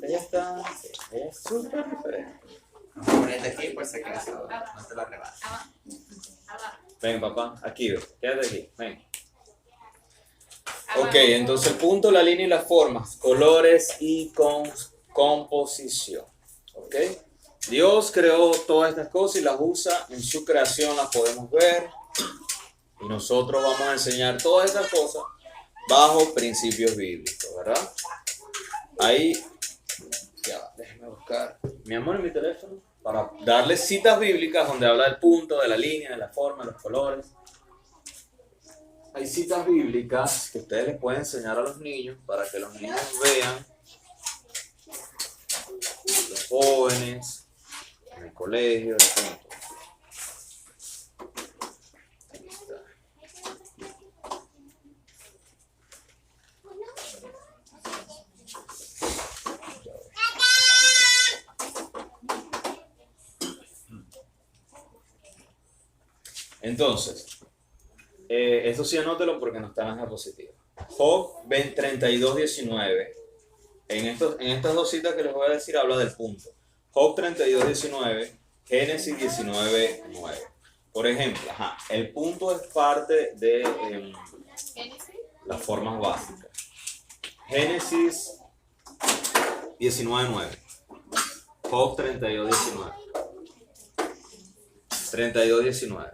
Ella está... Ella es súper diferente. Vamos a ponerte aquí por si acaso, no te lo arrebates. Ven, papá, aquí, ve. Quédate aquí, ven. Ok, entonces el punto, la línea y las formas, colores y composición. Ok. Dios creó todas estas cosas y las usa en su creación, las podemos ver. Y nosotros vamos a enseñar todas estas cosas bajo principios bíblicos, ¿verdad? Ahí, ya, déjeme buscar mi amor en mi teléfono para darle citas bíblicas donde habla del punto, de la línea, de la forma, de los colores. Hay citas bíblicas que ustedes les pueden enseñar a los niños para que los niños vean, los jóvenes, en el colegio, el punto. Ahí está. Entonces, eso sí anótelo porque no está en la diapositiva. Job 32:19. En estas dos citas que les voy a decir habla del punto. Job 32:19, Génesis 19:9. Por ejemplo, el punto es parte de las formas básicas. Génesis 19:9. Job 32:19. 32:19.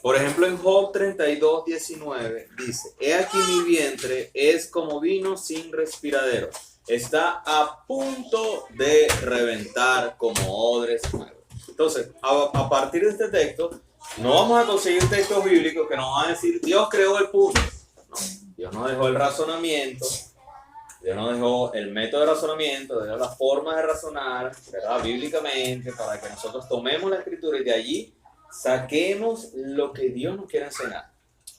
Por ejemplo, en Job 32:19 dice: He aquí mi vientre es como vino sin respiradero. Está a punto de reventar como odres nuevos. Entonces, a partir de este texto, no vamos a conseguir textos bíblicos que nos van a decir Dios creó el punto. No, Dios nos dejó el razonamiento, Dios nos dejó el método de razonamiento, dejó la forma de razonar, ¿verdad? Bíblicamente, para que nosotros tomemos la escritura y de allí saquemos lo que Dios nos quiere enseñar.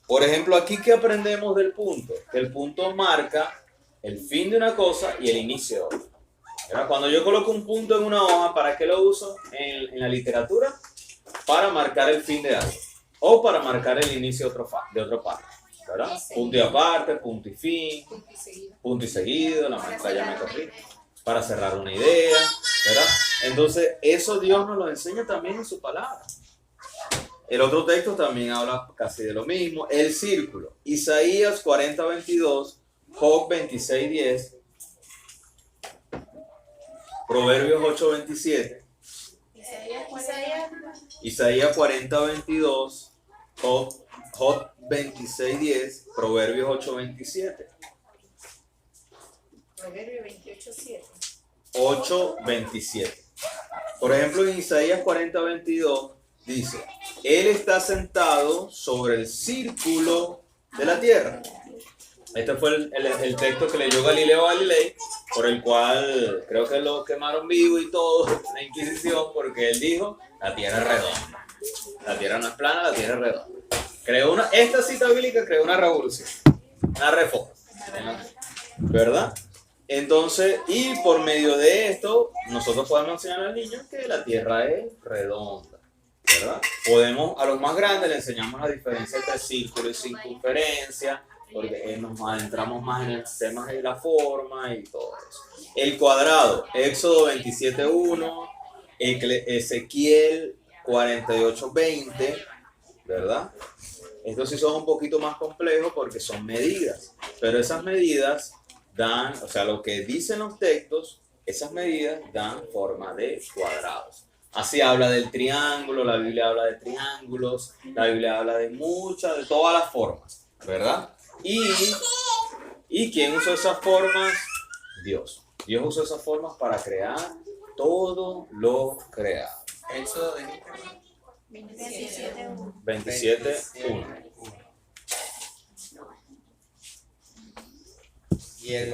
Por ejemplo, aquí que aprendemos del punto, que el punto marca el fin de una cosa y el inicio de otra. ¿Verdad? Cuando yo coloco un punto en una hoja, ¿para qué lo uso en la literatura? Para marcar el fin de algo o para marcar el inicio de otro párrafo, ¿verdad? Punto y aparte, punto y fin, punto y seguido, la maestra ya me corrigió, para cerrar una idea, ¿verdad? Entonces, eso Dios nos lo enseña también en su palabra. El otro texto también habla casi de lo mismo. El círculo, Isaías 40:22, Job 26:10, Proverbios 8:27, Isaías 40:22, Job 26:10, Proverbios 8:27. Proverbio 28:7. 8:27. Por ejemplo, en Isaías 40:22 dice: Él está sentado sobre el círculo de la tierra. Este fue el texto que leyó Galileo Galilei, por el cual creo que lo quemaron vivo y todo, la Inquisición, porque él dijo: la tierra es redonda. La tierra no es plana, la tierra es redonda. Esta cita bíblica creó una revolución, una reforma, ¿verdad? Entonces, y por medio de esto, nosotros podemos enseñar al niño que la tierra es redonda, ¿verdad? A los más grandes le enseñamos la diferencia entre círculo y circunferencia, porque nos adentramos más en el tema de la forma y todo eso. El cuadrado, Éxodo 27:1, Ezequiel 48:20, ¿verdad? Estos sí son un poquito más complejos porque son medidas, pero esas medidas dan, o sea, lo que dicen los textos, esas medidas dan forma de cuadrados. Así habla del triángulo, la Biblia habla de triángulos, la Biblia habla de de todas las formas, ¿verdad? ¿Y quién usó esas formas? Dios. Dios usó esas formas para crear todo lo creado. Éxodo 27:1. Y el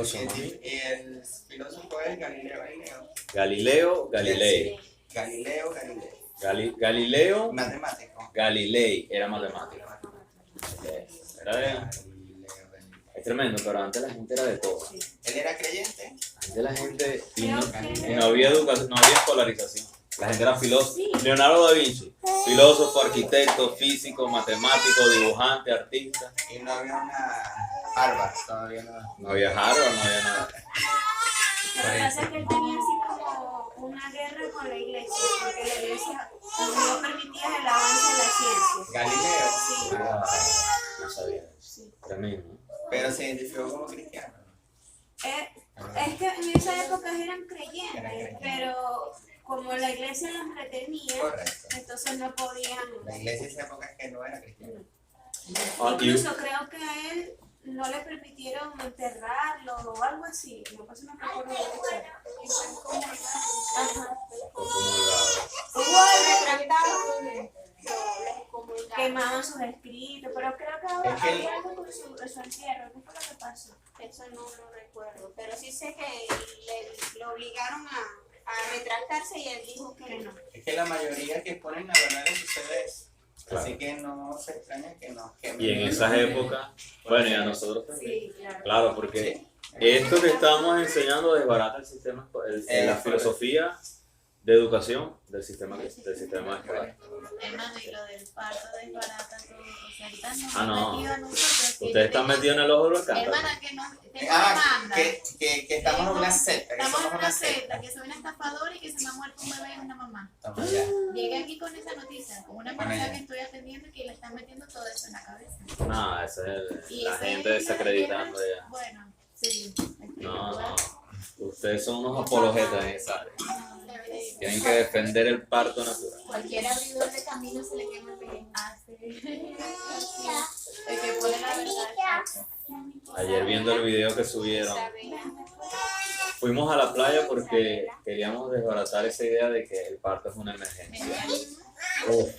filósofo es Galileo Galilei. Matemático. Galilei era matemático. Es tremendo, pero antes la gente era de todo. Él era creyente. Antes la gente, y no había educación, no había escolarización. La gente era filósofo. Leonardo da Vinci, filósofo, arquitecto, físico, matemático, dibujante, artista. Y no había una Harvard, todavía no. No había Harvard, no había nada. Lo que pasa es que él tenía así como una guerra con la iglesia, porque la iglesia no permitía el avance de la ciencia. Galileo. Sí. No sabía eso. Tremendo. Pero se identificó como cristiano. Es que en esa época eran creyentes, pero como la iglesia los retenía, Correcto. entonces no podían. La iglesia en esa época es que no era cristiana. Incluso creo que a él no le permitieron enterrarlo o algo así. No pasa, no recuerdo de eso. Ajá. Quemaban sus escritos, pero creo que había algo con su entierro. ¿Qué fue lo que pasó? Eso no lo recuerdo, pero sí sé que lo obligaron a retractarse y él dijo que no. Es que la mayoría que ponen la verdad les sucede eso. Claro. Así que no se extraña que nos quemen. Y en esas épocas, bueno, y a nosotros también. Sí, claro. Claro, porque esto que estamos enseñando desbarata el sistema, la filosofía de educación del sistema escolar. Hermano, y lo del parto desbarata todo. O sea, ahorita nos Ah, no. han metido a nosotros. que Ustedes están metidos en el ojo del huracán. Hermana, que nos manda. Que estamos en una secta, que Estamos somos en una una secta. secta, que soy una estafadora y que se me ha muerto un bebé y una mamá. Toma ya. Llegué aquí con esa noticia, con una Bueno, persona ya. que estoy atendiendo y que le están metiendo todo eso en la cabeza. No, esa es Y la ese gente es- desacreditando ya. Bueno, sí. No. Ustedes son unos apologetas en esa área. Tienen que defender el parto natural. Cualquier abridor de camino se le quema el pie. Ah, sí. El que pone la verdad. Ayer viendo el video que subieron, fuimos a la playa porque queríamos desbaratar esa idea de que el parto es una emergencia. Uf,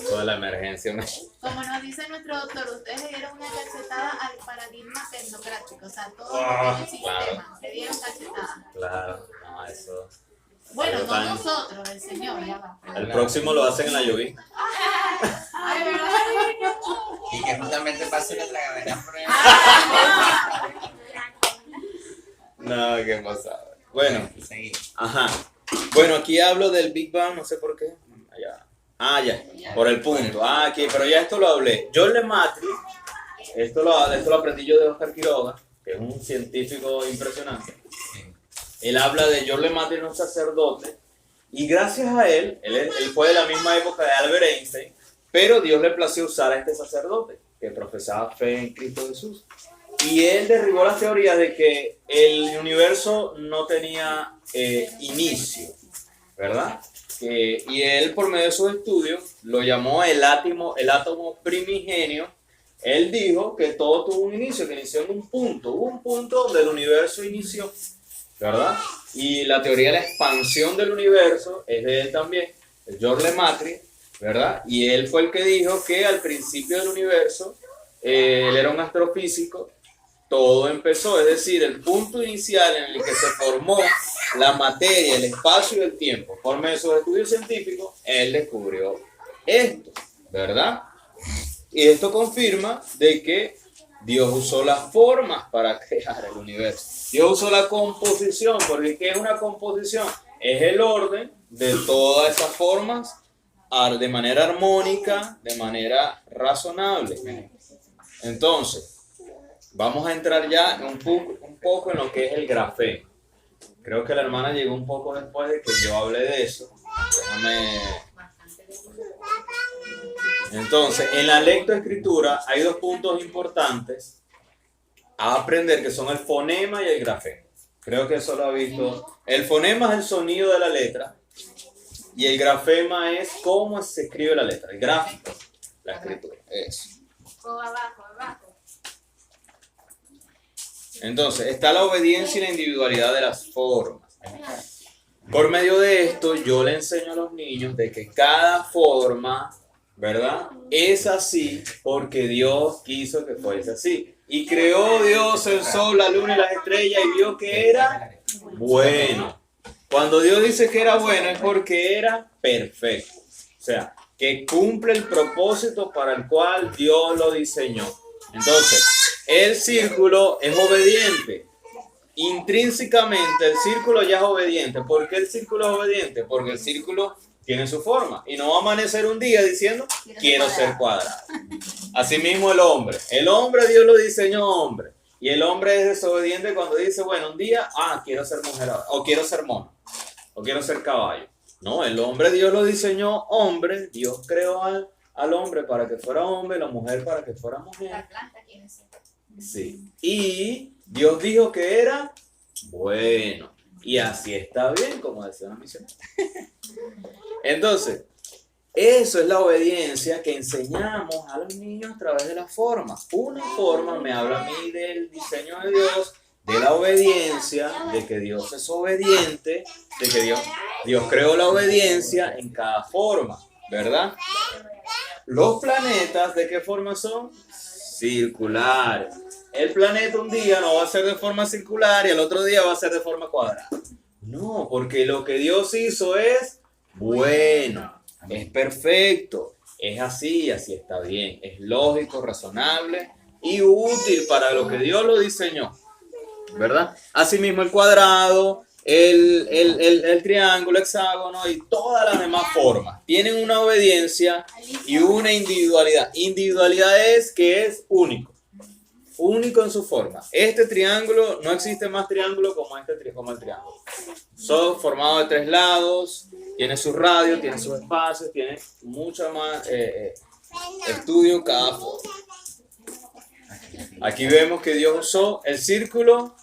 toda la emergencia. Como nos dice nuestro doctor, ustedes le dieron una cachetada al paradigma tecnocrático, o sea, todo el sistema, claro. le dieron cachetada. Claro, no, eso. Bueno, Algo no tan- nosotros, el Señor, ya va. El próximo lo hacen en la lluvia. Ay, ¿verdad? Y que justamente pase la tragadera por el... No, qué pasada. Bueno, Seguí. ajá. Bueno, aquí hablo del Big Bang, no sé por qué. Allá. Ah, ya, por el punto. Ah, aquí, pero ya esto lo hablé. John Lematri, esto lo aprendí yo de Oscar Quiroga, que es un científico impresionante. Él habla de John Lematri, era un sacerdote, y gracias a él fue de la misma época de Albert Einstein, pero Dios le plació usar a este sacerdote, que profesaba fe en Cristo Jesús. Y él derribó las teorías de que el universo no tenía inicio, ¿verdad? Y él, por medio de sus estudios, lo llamó el átomo primigenio. Él dijo que todo tuvo un inicio, que inició en un punto. Hubo un punto donde el universo inició, ¿verdad? Y la teoría de la expansión del universo es de él también, el George Lemaitre, ¿verdad? Y él fue el que dijo que al principio del universo, él era un astrofísico, todo empezó, es decir, el punto inicial en el que se formó la materia, el espacio y el tiempo. Por medio de sus estudios científicos, él descubrió esto, ¿verdad? Y esto confirma de que Dios usó las formas para crear el universo. Dios usó la composición, porque ¿qué es una composición? Es el orden de todas esas formas de manera armónica, de manera razonable. Entonces, vamos a entrar ya un poco en lo que es el grafeno. Creo que la hermana llegó un poco después de que yo hablé de eso. Entonces, en la lectoescritura hay dos puntos importantes a aprender, que son el fonema y el grafema. Creo que eso lo ha visto. El fonema es el sonido de la letra y el grafema es cómo se escribe la letra, el gráfico, la escritura. Eso. O abajo. Entonces, está la obediencia y la individualidad de las formas. Por medio de esto, yo le enseño a los niños de que cada forma, ¿verdad?, es así porque Dios quiso que fuese así. Y creó Dios el sol, la luna y las estrellas y vio que era bueno. Cuando Dios dice que era bueno es porque era perfecto. O sea, que cumple el propósito para el cual Dios lo diseñó. Entonces, el círculo es obediente. Intrínsecamente el círculo ya es obediente. ¿Por qué el círculo es obediente? Porque el círculo tiene su forma. Y no va a amanecer un día diciendo, quiero ser cuadrado. Asimismo el hombre. El hombre Dios lo diseñó hombre. Y el hombre es desobediente cuando dice, bueno, un día, quiero ser mujer ahora, o quiero ser mono, o quiero ser caballo. No, el hombre Dios lo diseñó hombre. Dios creó al hombre para que fuera hombre, la mujer para que fuera mujer. La planta quiere ser. Sí. Y Dios dijo que era bueno. Y así está bien, como decía una misionera. Entonces, eso es la obediencia que enseñamos a los niños a través de las formas. Una forma me habla a mí del diseño de Dios, de la obediencia, de que Dios es obediente, de que Dios creó la obediencia en cada forma, ¿verdad? Los planetas, ¿de qué forma son? Circulares. El planeta un día no va a ser de forma circular y el otro día va a ser de forma cuadrada. No, porque lo que Dios hizo es bueno, es perfecto, es así está bien, es lógico, razonable y útil para lo que Dios lo diseñó, ¿verdad? Asimismo el cuadrado, el triángulo, hexágono y todas las demás formas tienen una obediencia y una individualidad. Individualidad es que es único. Único en su forma. Este triángulo, no existe más triángulo como el triángulo. Son formados de 3 lados, tiene sus radios, tiene sus espacios, tiene mucho más estudio en cada forma. Aquí vemos que Dios usó el círculo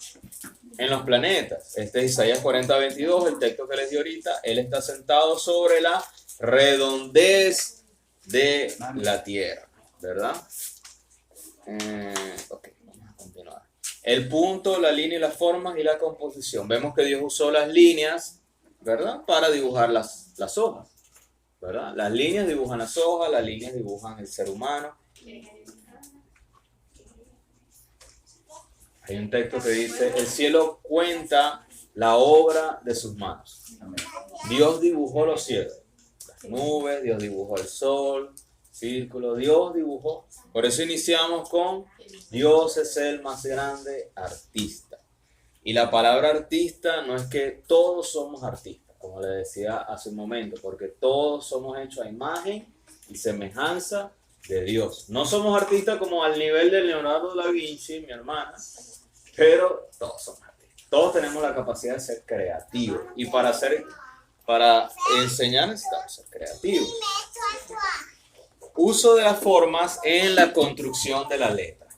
en los planetas. Este es Isaías 40:22, el texto que les di ahorita. Él está sentado sobre la redondez de la tierra, ¿verdad? Ok, vamos a continuar. El punto, la línea y las formas y la composición. Vemos que Dios usó las líneas, ¿verdad? Para dibujar las hojas, ¿verdad? Las líneas dibujan las hojas, las líneas dibujan el ser humano. Hay un texto que dice, el cielo cuenta la obra de sus manos. Dios dibujó los cielos, las nubes, Dios dibujó el sol, círculo, Dios dibujó. Por eso iniciamos con Dios es el más grande artista. Y la palabra artista no es que todos somos artistas, como le decía hace un momento, porque todos somos hechos a imagen y semejanza de Dios. No somos artistas como al nivel de Leonardo da Vinci, mi hermana, pero todos somos artistas. Todos tenemos la capacidad de ser creativos. Y para enseñar necesitamos ser creativos. Uso de las formas en la construcción de la letra.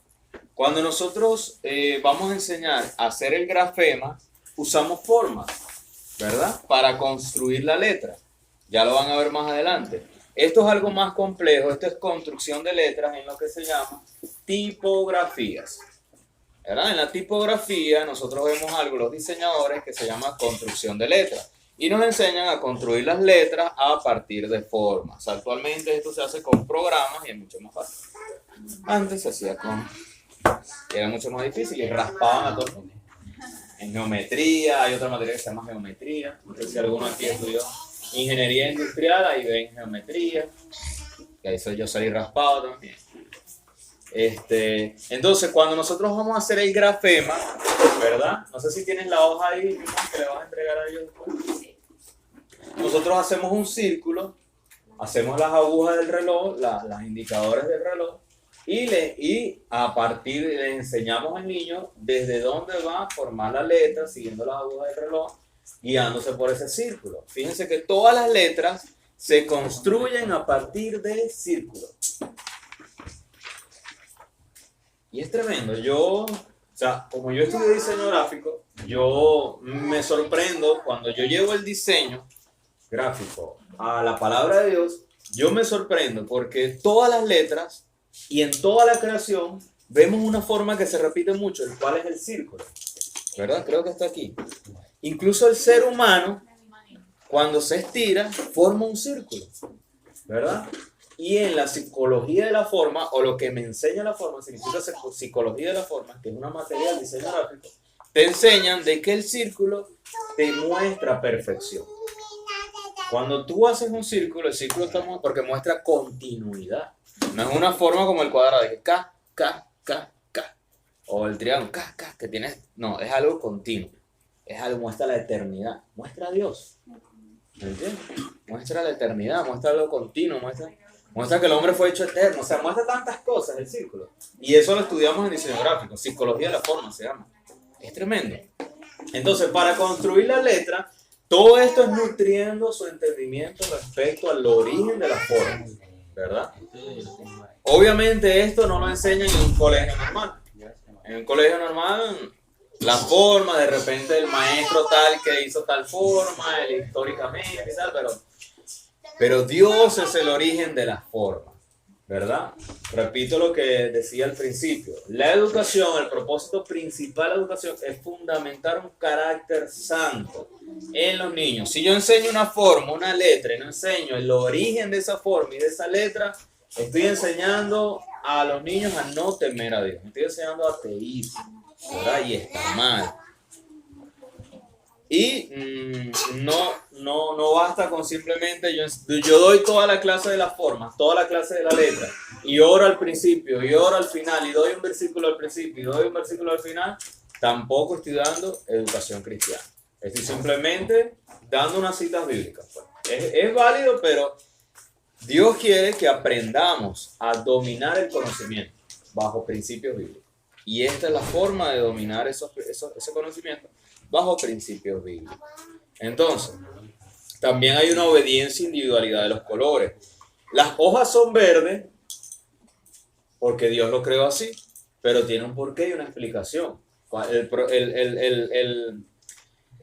Cuando nosotros vamos a enseñar a hacer el grafema, usamos formas, ¿verdad? Para construir la letra. Ya lo van a ver más adelante. Esto es algo más complejo. Esto es construcción de letras en lo que se llama tipografías, ¿verdad? En la tipografía nosotros vemos algo, los diseñadores, que se llama construcción de letras. Y nos enseñan a construir las letras a partir de formas. Actualmente esto se hace con programas y es mucho más fácil. Antes se hacía era mucho más difícil y raspaban a todo el mundo. En geometría, hay otra materia que se llama geometría. No sé si alguno aquí estudió ingeniería industrial, ahí ven geometría. Y ahí yo salí raspado también. Entonces, cuando nosotros vamos a hacer el grafema, ¿verdad? No sé si tienes la hoja ahí que le vas a entregar a ellos después. Nosotros hacemos un círculo, hacemos las agujas del reloj, las indicadores del reloj, y a partir le enseñamos al niño desde dónde va a formar la letra, siguiendo las agujas del reloj, guiándose por ese círculo. Fíjense que todas las letras se construyen a partir de círculos. Y es tremendo. Como yo estudié diseño gráfico, yo me sorprendo cuando yo llevo el diseño gráfico a la palabra de Dios. Yo me sorprendo porque todas las letras y en toda la creación vemos una forma que se repite mucho, el cual es el círculo, ¿verdad? Creo que está aquí. Incluso el ser humano, cuando se estira, forma un círculo, ¿verdad? Y en la psicología de la forma, o lo que me enseña la forma, significa psicología de la forma, que es una materia de diseño gráfico, te enseñan de que el círculo te muestra perfección. Cuando tú haces un círculo, el círculo está porque muestra continuidad. No es una forma como el cuadrado, de que K, K, K, K. O el triángulo, K, K, que tienes. No, es algo continuo. Es algo, muestra la eternidad. Muestra a Dios. ¿Me entiendes? Muestra la eternidad, muestra algo continuo, muestra que el hombre fue hecho eterno. O sea, muestra tantas cosas el círculo. Y eso lo estudiamos en diseño gráfico. Psicología de la forma se llama. Es tremendo. Entonces, para construir la letra, todo esto es nutriendo su entendimiento respecto al origen de la forma, ¿verdad? Obviamente esto no lo enseñan en un colegio normal. En un colegio normal, la forma, de repente el maestro tal que hizo tal forma, históricamente y tal, pero Dios es el origen de la forma, ¿verdad? Repito lo que decía al principio. La educación, el propósito principal de la educación es fundamentar un carácter santo en los niños. Si yo enseño una forma, una letra, y no enseño el origen de esa forma y de esa letra, estoy enseñando a los niños a no temer a Dios. Estoy enseñando ateísmo, ¿verdad? Y está mal. Y no basta con simplemente yo doy toda la clase de las formas, toda la clase de la letra, y oro al principio, y oro al final, y doy un versículo al principio, y doy un versículo al final. Tampoco estoy dando educación cristiana. Estoy simplemente dando unas citas bíblicas. Pues. Es válido, pero Dios quiere que aprendamos a dominar el conocimiento bajo principios bíblicos. Y esta es la forma de dominar ese conocimiento bajo principios bíblicos. Entonces, también hay una obediencia e individualidad de los colores. Las hojas son verdes porque Dios lo creó así, pero tiene un porqué y una explicación.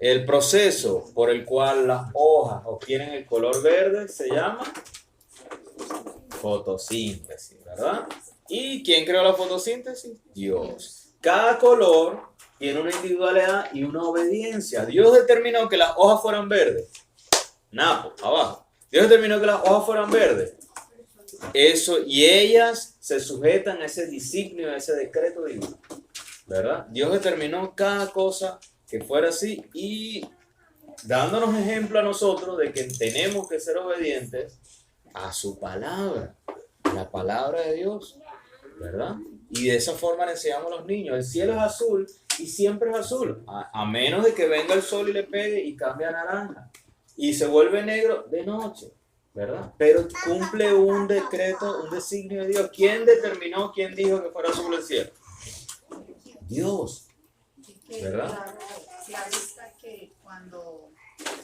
El proceso por el cual las hojas obtienen el color verde se llama fotosíntesis, ¿verdad? ¿Y quién creó la fotosíntesis? Dios. Cada color tiene una individualidad y una obediencia. Dios determinó que las hojas fueran verdes. Napo, abajo. Dios determinó que las hojas fueran verdes. Eso, y ellas se sujetan a ese designio, a ese decreto divino, ¿verdad? Dios determinó cada cosa que fuera así y dándonos ejemplo a nosotros de que tenemos que ser obedientes a su palabra, a la palabra de Dios, ¿verdad? Y de esa forma le enseñamos a los niños. El cielo es azul y siempre es azul, a menos de que venga el sol y le pegue y cambie a naranja y se vuelve negro de noche, ¿verdad? Pero cumple un decreto, un designio de Dios. ¿Quién determinó, quién dijo que fuera azul el cielo? Dios, ¿verdad? Claro está que cuando,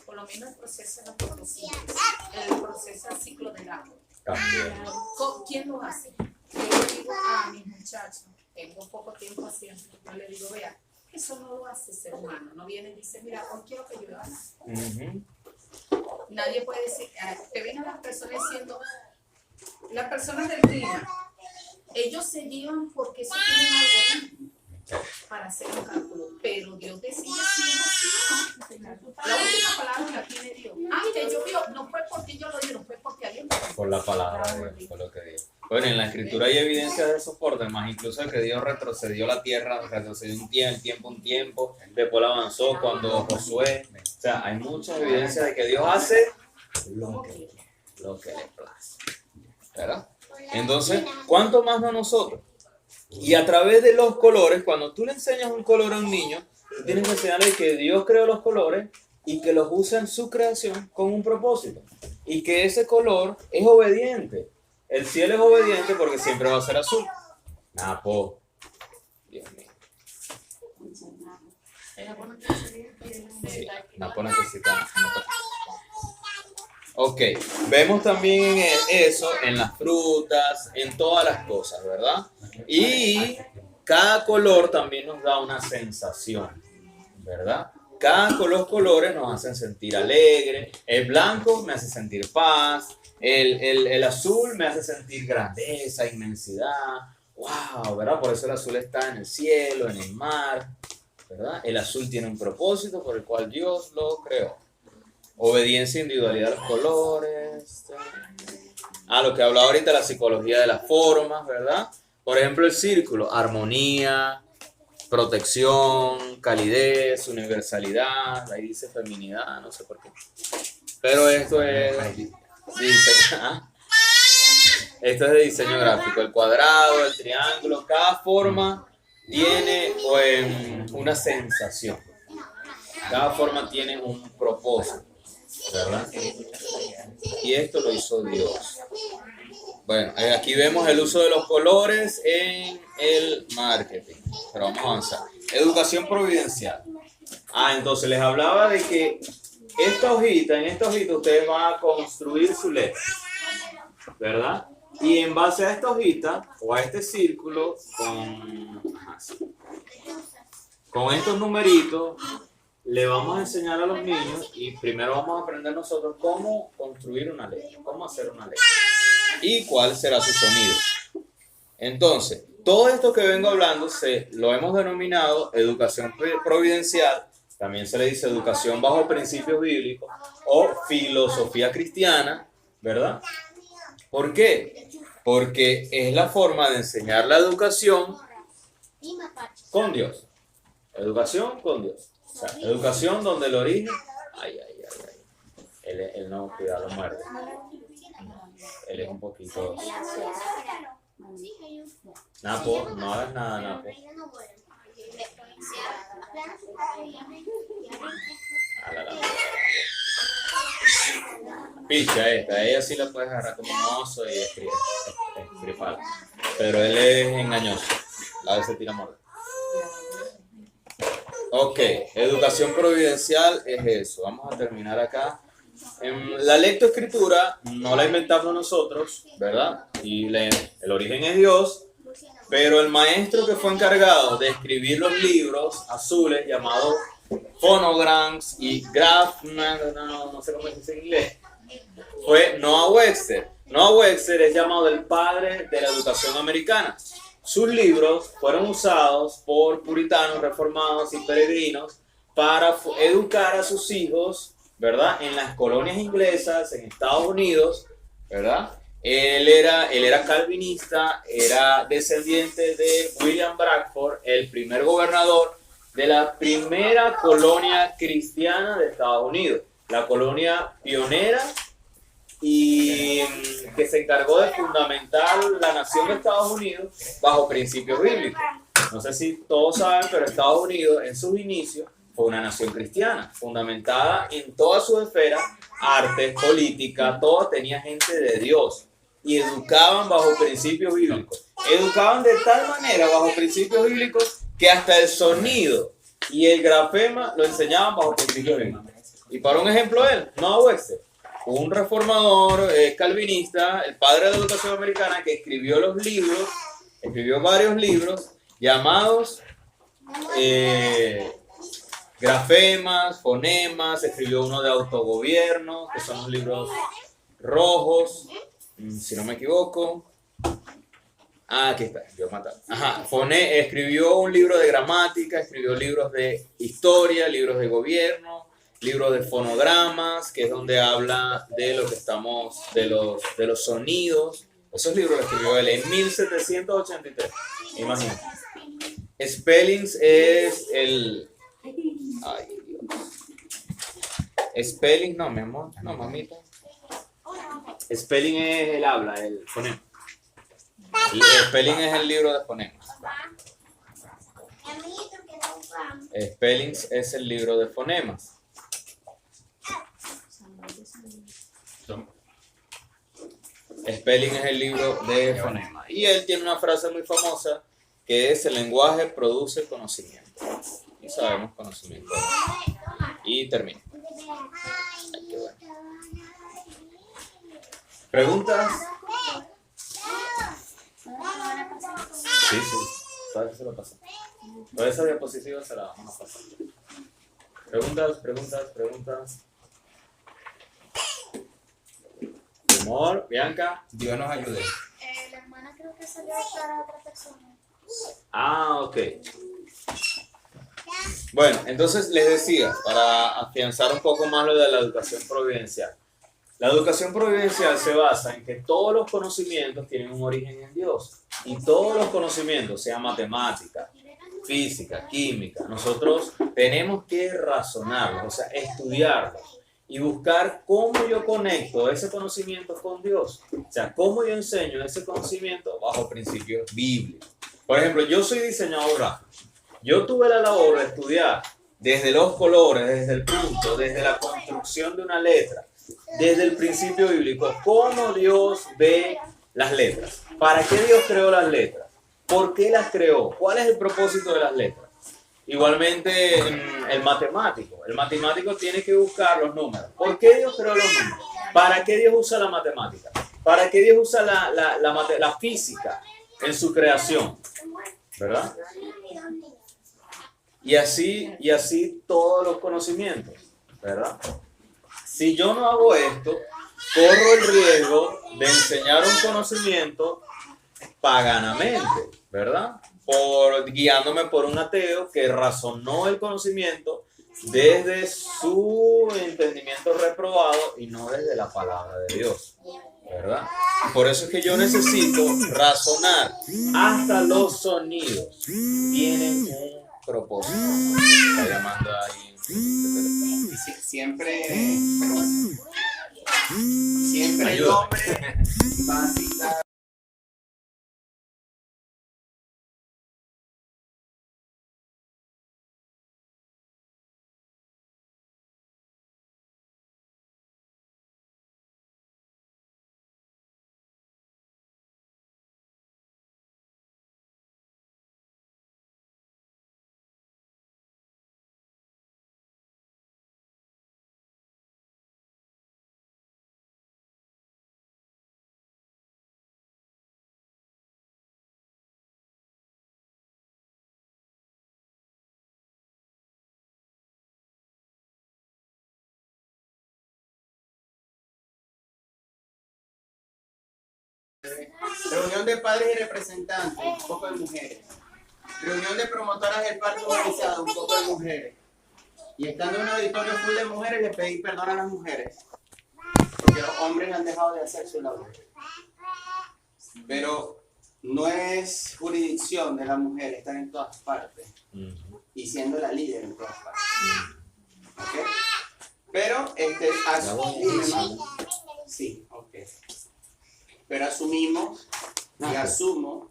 por lo menos el proceso de la fotosíntesis, el proceso del ciclo del agua, También. ¿quién lo hace? Yo le digo a mis muchachos, tengo poco tiempo haciendo, yo le digo, vea, eso no lo hace ser humano, no viene y dice, mira, hoy quiero que llueva. Nadie puede decir, te ven a las personas diciendo, las personas del clima, ellos se llevan porque eso tiene un algoritmo para hacer un cálculo, pero Dios decide si no. La última palabra la tiene Dios. Que llovió, no fue porque yo lo dije, no fue porque alguien me dijo. Por la palabra de Dios, por lo que dijo. Bueno, en la escritura hay evidencia de soporte, más incluso de que Dios retrocedió la tierra, retrocedió un tiempo, después la avanzó cuando Josué. O sea, hay mucha evidencia de que Dios hace lo que le place, ¿verdad? Entonces, ¿cuánto más no nosotros? Y a través de los colores, cuando tú le enseñas un color a un niño, tú tienes que enseñarle que Dios creó los colores y que los usa en su creación con un propósito. Y que ese color es obediente. El cielo es obediente porque siempre va a ser azul. Napo. Dios mío. Sí, Napo necesita. Ok, vemos también eso en las frutas, en todas las cosas, ¿verdad? Y cada color también nos da una sensación, ¿verdad? Los colores nos hacen sentir alegre. El blanco me hace sentir paz. El azul me hace sentir grandeza, inmensidad. ¡Wow! ¿Verdad? Por eso el azul está en el cielo, en el mar, ¿verdad? El azul tiene un propósito por el cual Dios lo creó. Obediencia e individualidad de los colores. Lo que hablaba ahorita, la psicología de las formas, ¿verdad? Por ejemplo, el círculo, armonía, protección, calidez, universalidad. Ahí dice feminidad, no sé por qué. Pero esto es esto es de diseño gráfico. El cuadrado, el triángulo, cada forma tiene una sensación. Cada forma tiene un propósito, ¿verdad? Y esto lo hizo Dios. Bueno, aquí vemos el uso de los colores en el marketing. Pero vamos a avanzar. Educación providencial. Entonces les hablaba de que en esta hojita ustedes van a construir su letra, ¿verdad? Y en base a esta hojita o a este círculo con estos numeritos le vamos a enseñar a los niños y primero vamos a aprender nosotros cómo construir una letra, cómo hacer una letra y cuál será su sonido. Entonces, todo esto que vengo hablando lo hemos denominado educación providencial, también se le dice educación bajo principios bíblicos o filosofía cristiana, ¿verdad? ¿Por qué? Porque es la forma de enseñar la educación con Dios. Educación con Dios. O sea, educación donde el origen... Él no, cuidado, muerde. Él es un poquito... Napo, no hagas nada, Napo. A la lámpara. Picha esta, ella sí la puedes agarrar como un oso y escribir. Pero él es engañoso. A veces tira morder. Ok, educación providencial es eso. Vamos a terminar acá. La lectoescritura no la inventamos nosotros, ¿verdad? Y el origen es Dios, pero el maestro que fue encargado de escribir los libros azules llamados phonograms y no sé cómo se dice en inglés, fue Noah Webster. Noah Webster es llamado el padre de la educación americana. Sus libros fueron usados por puritanos, reformados y peregrinos para educar a sus hijos, ¿verdad? En las colonias inglesas, en Estados Unidos, ¿verdad? Él era calvinista, era descendiente de William Bradford, el primer gobernador de la primera colonia cristiana de Estados Unidos, la colonia pionera y que se encargó de fundamentar la nación de Estados Unidos bajo principios bíblicos. No sé si todos saben, pero Estados Unidos en sus inicios fue una nación cristiana, fundamentada en todas sus esferas, artes, política, todo tenía gente de Dios y educaban bajo principios bíblicos. Educaban de tal manera bajo principios bíblicos que hasta el sonido y el grafema lo enseñaban bajo principios bíblicos. Y para un ejemplo él, Noah Webster, un reformador calvinista, el padre de la educación americana, que escribió varios libros llamados grafemas, fonemas, escribió uno de autogobierno, que son los libros rojos, si no me equivoco. Aquí está, yo mataba. Escribió un libro de gramática, escribió libros de historia, libros de gobierno, libros de fonogramas, que es donde habla de lo que estamos, de los sonidos. Esos libros los escribió él en 1783. Imagínate. Spellings es el... Ay, Dios. Spelling, no, mi amor, no, mamita. Spelling es el habla, el fonema. El spelling es el libro de fonemas. Spellings es el libro de fonemas. Spelling es el libro de fonemas. Y él tiene una frase muy famosa que es: el lenguaje produce conocimiento. Y sabemos conocimiento. Y termino. Ay, qué bueno. ¿Preguntas? Sí. Todavía se lo pasó. Toda esa diapositiva se la vamos a pasar. Preguntas. Amor, Bianca. Dios nos ayude. La hermana creo que salió para otra persona. Ok. Bueno, entonces les decía, para afianzar un poco más lo de la educación providencial. La educación providencial se basa en que todos los conocimientos tienen un origen en Dios. Y todos los conocimientos, sea matemática, física, química, nosotros tenemos que razonarlos, o sea, estudiarlos y buscar cómo yo conecto ese conocimiento con Dios. O sea, cómo yo enseño ese conocimiento bajo principios bíblicos. Por ejemplo, yo soy diseñador gráfico. Yo tuve la labor de estudiar desde los colores, desde el punto, desde la construcción de una letra, desde el principio bíblico, cómo Dios ve las letras. ¿Para qué Dios creó las letras? ¿Por qué las creó? ¿Cuál es el propósito de las letras? Igualmente el matemático tiene que buscar los números. ¿Por qué Dios creó los números? ¿Para qué Dios usa la matemática? ¿Para qué Dios usa la física en su creación? ¿Verdad? Y así todos los conocimientos, ¿verdad? Si yo no hago esto, corro el riesgo de enseñar un conocimiento paganamente, ¿verdad? Guiándome por un ateo que razonó el conocimiento desde su entendimiento reprobado y no desde la palabra de Dios, ¿verdad? Por eso es que yo necesito razonar. Hasta los sonidos tienen un propósito. Está llamando ahí. Siempre el Ayuda. hombre va a citar Reunión de padres y representantes, un poco de mujeres. Reunión de promotoras del parto organizado, un poco de mujeres. Y estando en un auditorio full de mujeres, le pedí perdón a las mujeres. Porque los hombres han dejado de hacer su labor. Pero no es jurisdicción de la mujer estar en todas partes. Y siendo la líder en todas partes. ¿Ok? Pero, sí, ok. Pero asumimos y asumo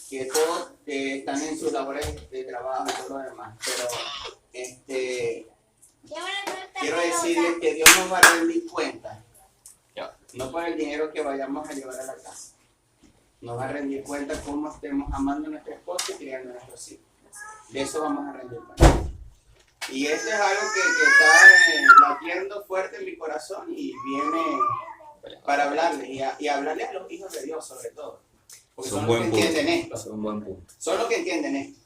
que todos están en sus labores de trabajo y todo lo demás. Pero, quiero decirles que Dios nos va a rendir cuenta. No por el dinero que vayamos a llevar a la casa. Nos va a rendir cuenta cómo estemos amando a nuestra esposa y criando a nuestros hijos. De eso vamos a rendir cuenta. Y esto es algo que está latiendo fuerte en mi corazón y viene para hablarles y hablarles a los hijos de Dios sobre todo. Porque son los que entienden esto. Es un buen punto. Son los que entienden esto.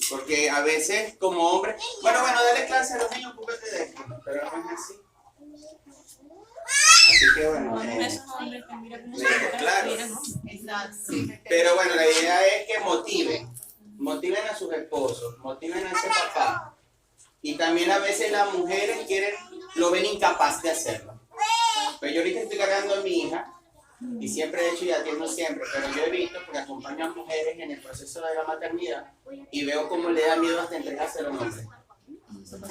Porque a veces como hombres, bueno, dale clase a los niños, ocúpate de esto, pero no es así. Así que bueno, claro. Pero bueno, la idea es que motiven a sus esposos, motiven a ese papá. Y también a veces las mujeres lo ven incapaz de hacerlo. Pero yo ahorita estoy cargando a mi hija, y siempre he hecho y atiendo siempre, pero yo he visto, porque acompaño a mujeres en el proceso de la maternidad, y veo cómo le da miedo hasta entregarse a los hombres.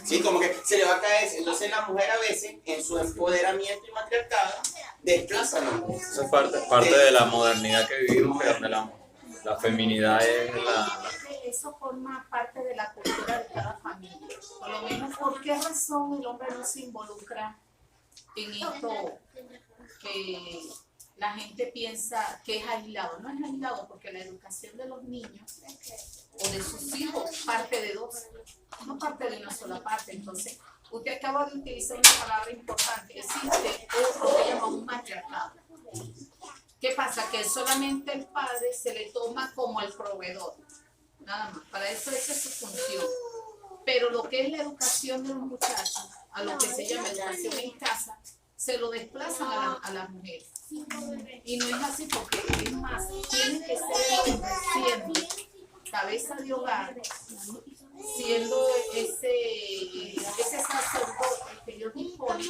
Sí, como que se le va a caer. Entonces la mujer a veces, en su empoderamiento y matriarcado, desplaza al hombre. Eso es parte de la modernidad que vivimos, que donde la feminidad es la... Eso forma parte de la cultura de cada familia. Por lo menos, ¿por qué razón el hombre no se involucra en esto que la gente piensa que es aislado? No es aislado porque la educación de los niños o de sus hijos parte de dos, no parte de una sola parte. Entonces, usted acaba de utilizar una palabra importante. Existe lo que llama un matriarcado. ¿Qué pasa? Que solamente el padre se le toma como el proveedor. Nada más. Para eso esa es su función. Pero lo que es la educación de los muchachos, a lo que se llama educación en casa, se lo desplazan a las mujeres. Y no es así porque, es más, tiene que ser el hombre siendo cabeza de hogar, siendo ese sacerdote que Dios dispone.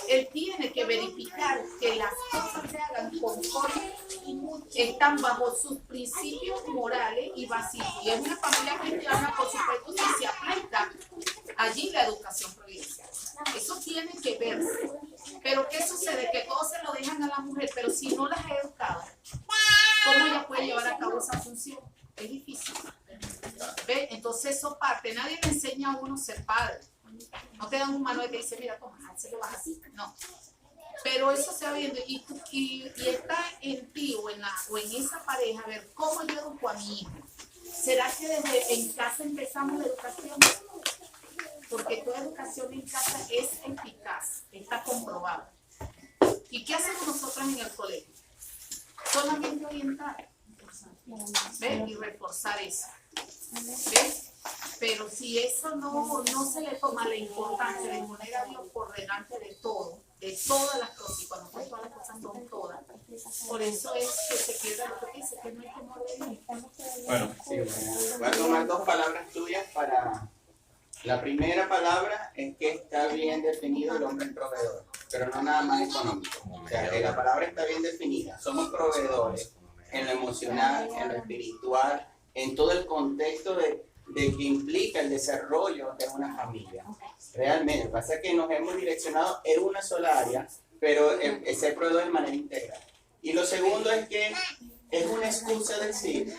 Él tiene que verificar que las cosas se hagan conforme están bajo sus principios morales y básicos. Y en una familia cristiana, por supuesto, que se aplica allí la educación providencial. Eso tiene que verse. Pero ¿qué sucede? Que todos se lo dejan a la mujer, pero si no las ha educado, ¿cómo ella puede llevar a cabo esa función? Es difícil. ¿Ve? Entonces eso parte. Nadie le enseña a uno a ser padre. No te dan un manual que dice, mira, toma, se lo vas así. No. Pero eso se va viendo y está en ti o en esa pareja a ver cómo yo educo a mi hijo. ¿Será que desde en casa empezamos la educación? Porque toda educación en casa es eficaz, está comprobado. ¿Y qué hacemos nosotros en el colegio? Solamente orientar, ¿ves? Y reforzar eso. ¿Ves? Pero si eso no se le toma la importancia de poner a Dios por delante de todo, de todas las cosas, y cuando todas las cosas son todas, por eso es que se queda lo que dice, que no hay temor de Dios. Bueno, sí, voy a tomar dos palabras tuyas para... La primera palabra es que está bien definido el hombre proveedor, pero no nada más económico. O sea, que la palabra está bien definida. Somos proveedores en lo emocional, en lo espiritual, en todo el contexto de que implica el desarrollo de una familia. Realmente, pasa que nos hemos direccionado en una sola área, pero ser proveedor de manera integral. Y lo segundo es que es una excusa decir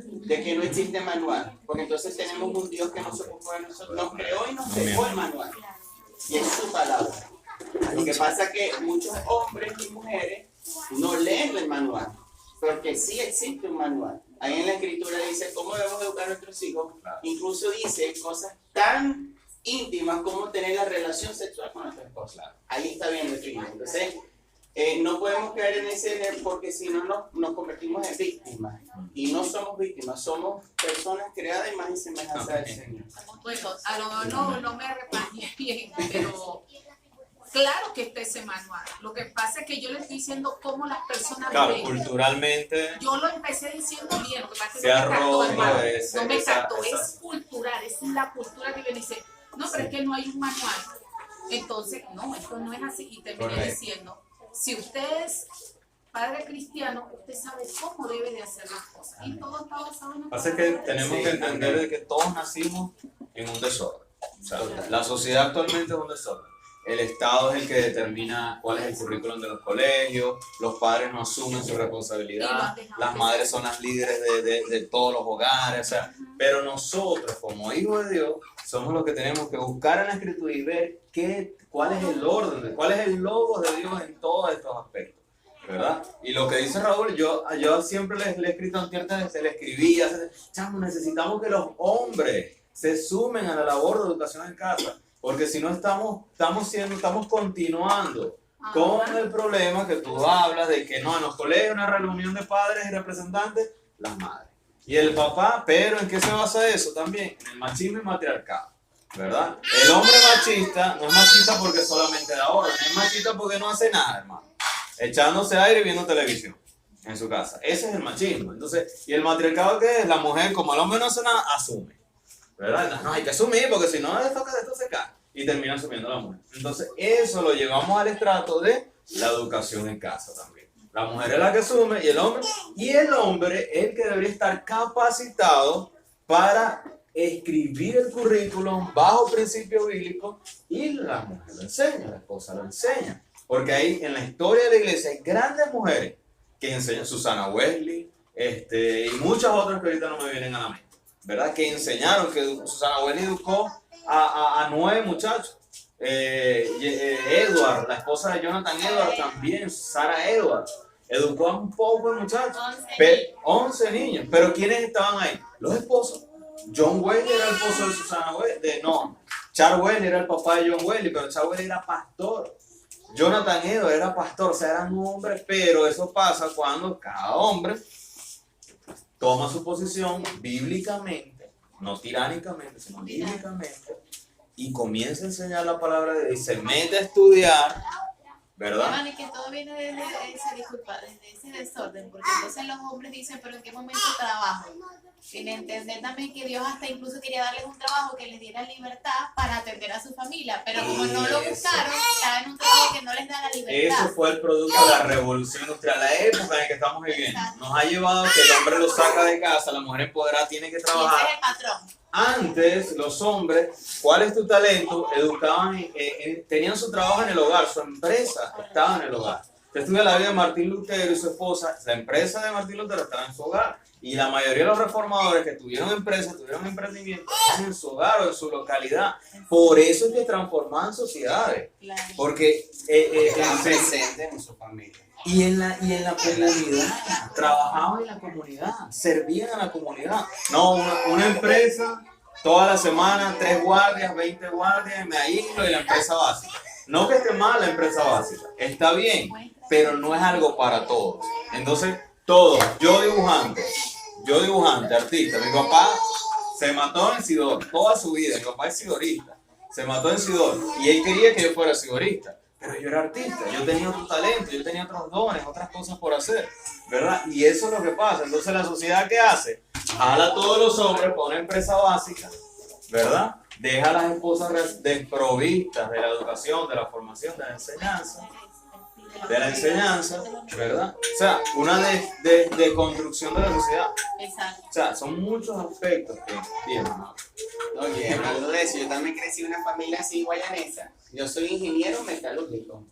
de que no existe manual, porque entonces tenemos un Dios que nos ocupó de nosotros, nos creó y nos dejó el manual, y es su palabra. Lo que pasa es que muchos hombres y mujeres no leen el manual, porque sí existe un manual. Ahí en la escritura dice cómo debemos educar a nuestros hijos, incluso dice cosas tan íntimas como tener la relación sexual con nuestra esposa. Ahí está bien definido. Entonces, no podemos caer en ese, porque si no nos convertimos en víctimas. Y no somos víctimas, somos personas creadas en más y semejanza del Señor. Bueno, a lo mejor no me repañé bien, pero Claro que está ese manual. Lo que pasa es que yo le estoy diciendo cómo las personas Claro, ven. culturalmente Yo lo empecé diciendo bien, lo que pasa es que se no ha me captó, roto hermano. ese- No me esa- captó, esa- es cultural, es la cultura que viene y dice, no, pero es que no hay un manual. Entonces, no, esto no es así. Y terminé Correcto. diciendo, si usted es padre cristiano, usted sabe cómo debe de hacer las cosas. Y todo está basado en la Pasa que palabra de tenemos Sí, que entender de que todos nacimos en un desorden. O sea, la sociedad actualmente es un desorden. El Estado es el que determina cuál es el currículum de los colegios, los padres no asumen su Y lo responsabilidad, han dejado las de madres son las líderes de todos los hogares, o sea, pero nosotros como hijos de Dios somos los que tenemos que buscar en la Escritura y ver cuál es el orden, cuál es el logos de Dios en todos estos aspectos. ¿Verdad? Y lo que dice Raúl, yo siempre le he escrito en tierra, se le escribía, chamo, necesitamos que los hombres se sumen a la labor de educación en casa, porque si no estamos continuando con el problema que tú hablas de que no, en los colegios una reunión de padres y representantes, las madres. Y el papá, pero ¿en qué se basa eso también? En el machismo y matriarcado, ¿verdad? El hombre machista no es machista porque solamente da orden, es machista porque no hace nada, hermano. Echándose aire y viendo televisión en su casa. Ese es el machismo. Entonces, ¿y el matriarcado qué es? La mujer, como el hombre no hace nada, asume. ¿Verdad? No, hay que asumir porque si no, esto se cae. Y termina asumiendo la mujer. Entonces, eso lo llevamos al estrato de la educación en casa también. La mujer es la que asume y el hombre es el que debería estar capacitado para escribir el currículum bajo principio bíblico y la mujer lo enseña, la esposa lo enseña. Porque ahí en la historia de la iglesia hay grandes mujeres que enseñan, Susana Wesley, y muchas otras que ahorita no me vienen a la mente, ¿verdad? Que enseñaron, que Susana Wesley educó a 9 muchachos. Edward, la esposa de Jonathan Edwards también, Sarah Edwards, educó a un poco de muchachos, 11 niños. Pero ¿quiénes estaban ahí? Los esposos. John Wesley era el esposo de Susana Wesley, Charles Wesley era el papá de John Wesley, pero Charles Wesley era pastor. Jonathan Edwards era pastor, o sea, eran hombres, pero eso pasa cuando cada hombre toma su posición bíblicamente, no tiránicamente, sino bíblicamente, y comienza a enseñar la palabra de Dios y se mete a estudiar, ¿verdad? Hermano, y que todo viene desde ese desorden, porque entonces los hombres dicen, pero ¿en qué momento trabajo? Sin entender también que Dios hasta incluso quería darles un trabajo que les diera libertad para atender a su familia, pero como no lo buscaron, estaban en un trabajo que no les da la libertad. Eso fue el producto de la revolución industrial, la época en la que estamos viviendo. Nos ha llevado a que el hombre lo saca de casa, la mujer empoderada tiene que Y ese trabajar. es el patrón. Antes, los hombres, ¿cuál es tu talento? Educaban, tenían su trabajo en el hogar, su empresa estaba en el hogar. Usted estudia la vida de Martín Lutero y su esposa, la empresa de Martín Lutero estaba en su hogar. Y la mayoría de los reformadores que tuvieron empresas, tuvieron emprendimientos en su hogar o en su localidad. Por eso es que transformaban sociedades. Claro. Porque Estaban presentes en su familia. y en la comunidad, trabajaban en la comunidad, servían a la comunidad. No, una empresa, toda la semana, 3 guardias, 20 guardias, me aíslo y la empresa básica. No que esté mal la empresa básica, está bien, pero no es algo para todos. Entonces, todos, yo dibujante, artista, mi papá se mató en Sidor toda su vida, mi papá es sidorista, se mató en Sidor y él quería que yo fuera sidorista. Pero yo era artista, yo tenía otro talento, yo tenía otros dones, otras cosas por hacer, ¿verdad? Y eso es lo que pasa. Entonces, ¿la sociedad qué hace? Jala a todos los hombres para una empresa básica, ¿verdad? Deja a las esposas desprovistas de la educación, de la formación, de la enseñanza, ¿verdad? O sea, una de construcción de la sociedad. Exacto. O sea, son muchos aspectos que tienen, ¿no? Oye, hablando de eso, yo también crecí en una familia así guayanesa. Yo soy ingeniero metalúrgico,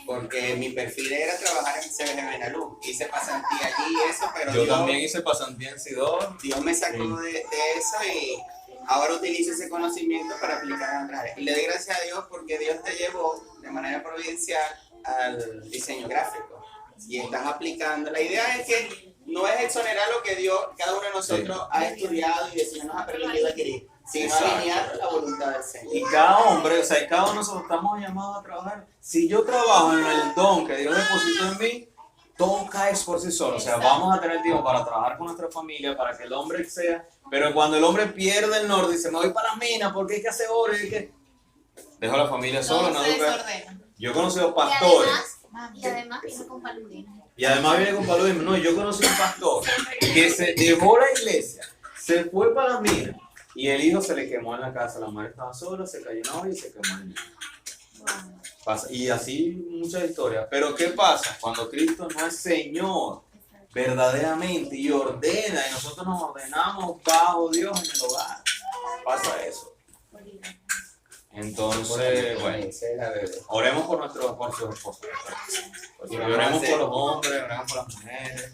porque mi perfil era trabajar en CBG Benalú. Hice pasantía allí y eso, pero Yo también hice pasantía en Sidor. Dios me sacó de eso y ahora utilizo ese conocimiento para aplicar en otras áreas. Y le doy gracias a Dios porque Dios te llevó de manera providencial al diseño gráfico y estás aplicando. La idea es que no es exonerar lo que Dios, cada uno de nosotros ha estudiado y el Señor nos ha permitido adquirir, sino Exacto. alinear la voluntad del Señor. Y cada hombre, o sea, y cada uno de nosotros estamos llamados a trabajar. Si yo trabajo en el don que Dios depositó en mí, todo cae por sí solo. O sea, vamos a tener tiempo para trabajar con nuestra familia, para que el hombre sea. Pero cuando el hombre pierde el norte, dice, me voy para las minas porque hay que hacer oro y hay que... Dejo a la familia sola, Todo no se educa. desordena. Yo he conocido pastores. Y además viene con paludismo. Y además viene con paludismo. No, yo conocí un pastor que se dejó la iglesia, se fue para la mina y el hijo se le quemó en la casa. La madre estaba sola, se cayó en agua y se quemó el niño. Y así muchas historias. Pero ¿qué pasa? Cuando Cristo no es Señor verdaderamente y ordena, y nosotros nos ordenamos bajo Dios en el hogar, pasa eso. Entonces, bueno, oremos por sus esposos. Oremos por los hombres, oremos por las mujeres.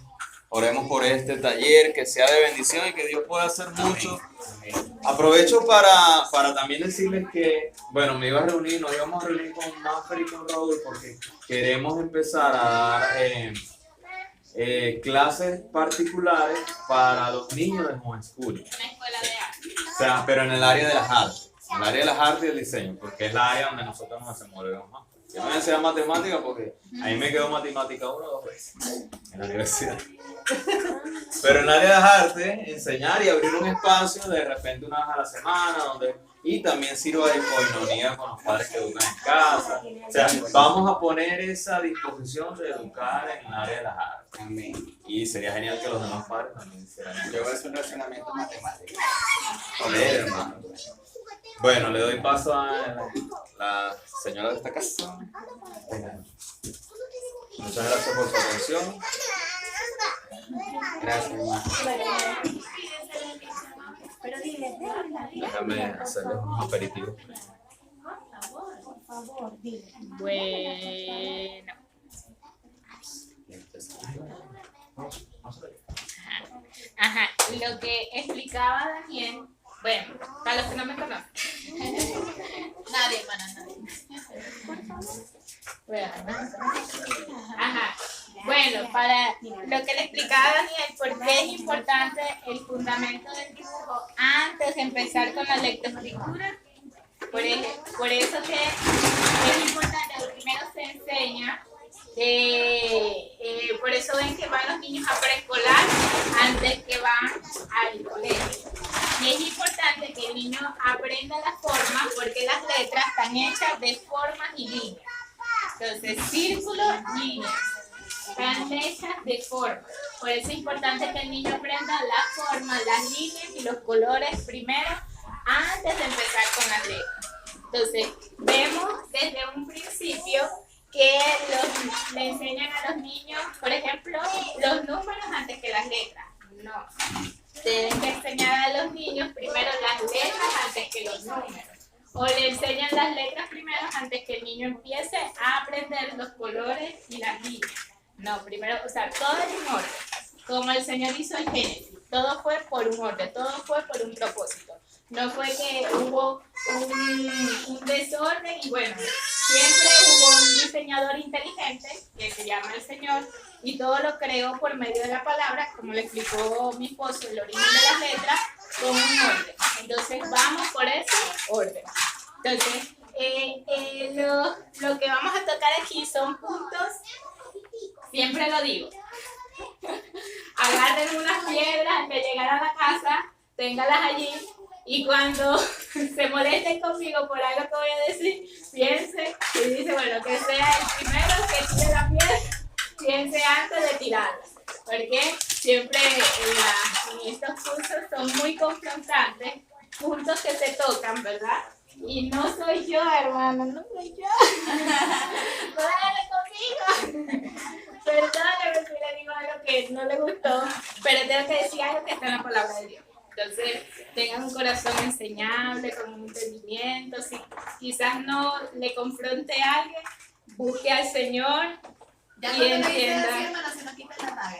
Oremos por este taller, que sea de bendición y que Dios pueda hacer mucho. Aprovecho para también decirles que, bueno, nos íbamos a reunir con Maffer y con Raúl porque queremos empezar a dar clases particulares para los niños del homeschool. Una escuela de arte. O sea, pero en el área de las artes. En el área de las artes y el diseño, porque es la área donde nosotros nos desenvolvemos más. Yo no voy a enseñar matemática porque ahí me quedó matemática 1 o 2 veces en la universidad. Pero en el área de las artes, enseñar y abrir un espacio de repente una vez a la semana, y también sirva de coinonía con los padres que educan en casa. O sea, vamos a poner esa disposición de educar en el área de las artes. Amén. Y sería genial que los demás padres también hicieran eso. Yo voy a hacer un razonamiento matemático. Joder, hermano. Bueno, le doy paso a la señora de esta casa. Muchas gracias por su atención. Gracias, hermano. Déjame hacerles un aperitivo. Bueno. Ajá, lo que explicaba Daniel, bueno, para los que no me conocen. Nadie, hermana, nadie. Ajá. Bueno, para lo que le explicaba Daniel, por qué es importante el fundamento del dibujo antes de empezar con la lectoescritura. Por eso que es importante, lo primero se enseña, por eso ven que van los niños a preescolar antes que van al colegio. Y es importante que el niño aprenda las formas porque las letras están hechas de formas y líneas. Entonces, círculos, líneas, están hechas de formas. Por eso es importante que el niño aprenda las formas, las líneas y los colores primero antes de empezar con las letras. Entonces, vemos desde un principio que le enseñan a los niños, por ejemplo, los números antes que las letras. No. Tienen que enseñar a los niños primero las letras antes que los números. O le enseñan las letras primero antes que el niño empiece a aprender los colores y las líneas. No, primero, o sea, todo es un orden. Como el Señor hizo en Génesis. Todo fue por un orden, todo fue por un propósito. No fue que hubo un desorden y bueno, siempre hubo un diseñador inteligente que se llama el Señor y todo lo creó por medio de la palabra, como le explicó mi esposo, el origen de las letras, con un orden. Entonces vamos por ese orden. Entonces, lo que vamos a tocar aquí son puntos, siempre lo digo, agarren unas piedras antes de llegar a la casa, téngalas allí. Y cuando se molesten conmigo por algo que voy a decir, piense y dice, bueno, que sea el primero que tire la piedra, piense antes de tirarla. Porque siempre en estos cursos son muy confrontantes, puntos que se tocan, ¿verdad? Y no soy yo, hermano, no soy yo. ¡Dale conmigo! Perdóname si le digo algo que no le gustó, pero tengo que decir algo que está en la palabra de Dios. Entonces, tengan un corazón enseñable, con un entendimiento. Si quizás no le confronte a alguien, busque al Señor Ya y cuando me dice entienda. así, hermano, se nos quita la daga.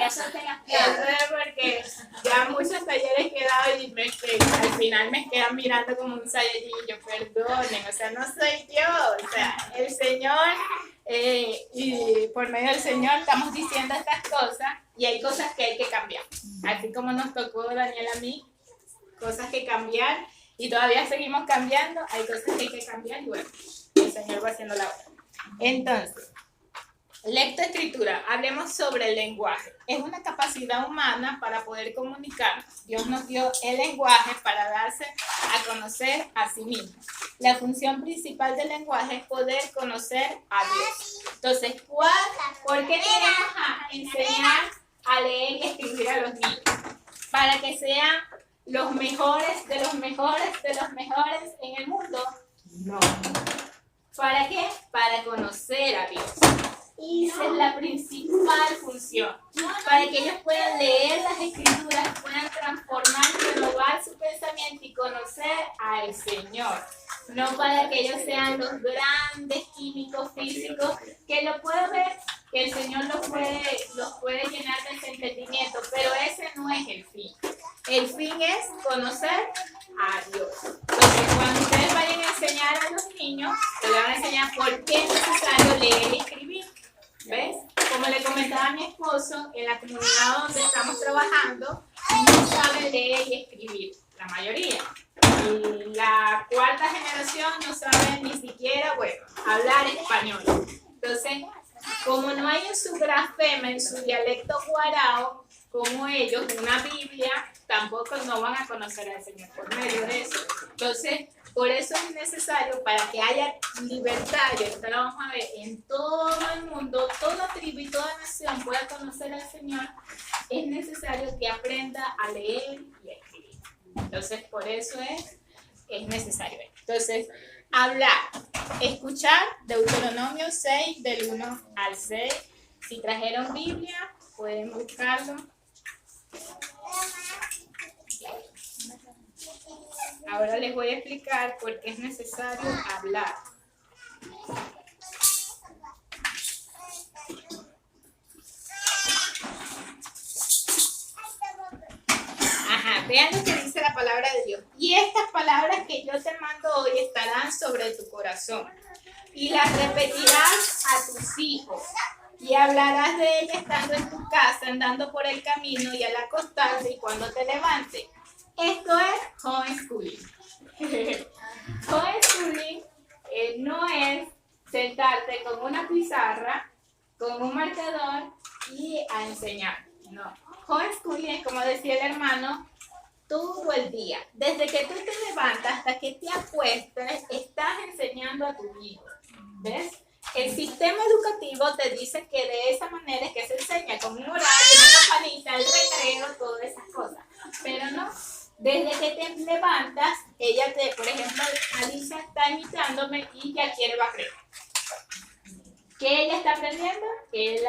Eso te las Eso es porque ya muchos talleres que he dado y al final me quedan mirando como un saiyajin y yo, perdonen, o sea, no soy yo, o sea, el Señor, y por medio del Señor estamos diciendo estas cosas y hay cosas que hay que cambiar. Así como nos tocó Daniel a mí, cosas que cambiar y todavía seguimos cambiando, hay cosas que hay que cambiar y bueno, el Señor va haciendo la obra. Entonces, Lectoescritura, hablemos sobre el lenguaje. Es una capacidad humana para poder comunicarnos. Dios nos dio el lenguaje para darse a conocer a sí mismo. La función principal del lenguaje es poder conocer a Dios. Entonces, ¿por qué queremos enseñar a leer y escribir a los niños? Para que sean los mejores de los mejores de los mejores en el mundo. No. ¿Para qué? Para conocer a Dios. Y esa es la principal función. Para que ellos puedan leer las escrituras, puedan transformar y renovar su pensamiento y conocer al Señor. No para que ellos sean los grandes químicos físicos, que lo puedo ver, que el Señor los puede llenar de ese entendimiento, pero ese no es el fin. El fin es conocer a Dios. Entonces, cuando ustedes vayan a enseñar a los niños, les van a enseñar por qué es necesario leer y escribir. ¿Ves? Como le comentaba a mi esposo, en la comunidad donde estamos trabajando, no saben leer y escribir, la mayoría. Y la cuarta generación no sabe ni siquiera, bueno, hablar español. Entonces, como no hay en su grafema, en su dialecto guarao, como ellos, una Biblia, tampoco no van a conocer al Señor por medio de eso. Entonces, por eso es necesario, para que haya libertad, y ahorita lo vamos a ver, en todo el mundo, toda tribu y toda nación pueda conocer al Señor, es necesario que aprenda a leer y a escribir. Entonces, por eso es necesario. Entonces, hablar, escuchar, Deuteronomio 6, del 1 al 6. Si trajeron Biblia, pueden buscarlo. Ahora les voy a explicar por qué es necesario hablar. Vean lo que dice la palabra de Dios. Y estas palabras que yo te mando hoy estarán sobre tu corazón. Y las repetirás a tus hijos. Y hablarás de ellas estando en tu casa, andando por el camino y al acostarte y cuando te levantes. Esto es homeschooling. Homeschooling no es sentarte con una pizarra, con un marcador y a enseñar. No. Homeschooling es, como decía el hermano, todo el día. Desde que tú te levantas hasta que te acuestas, estás enseñando a tu hijo. ¿Ves? El sistema educativo te dice que de esa manera es que se enseña, con un horario, una campanita, el recreo, todas esas cosas. Pero no. Desde que te levantas, por ejemplo, Alicia está imitándome y ya quiere barrer. ¿Qué ella está aprendiendo? Que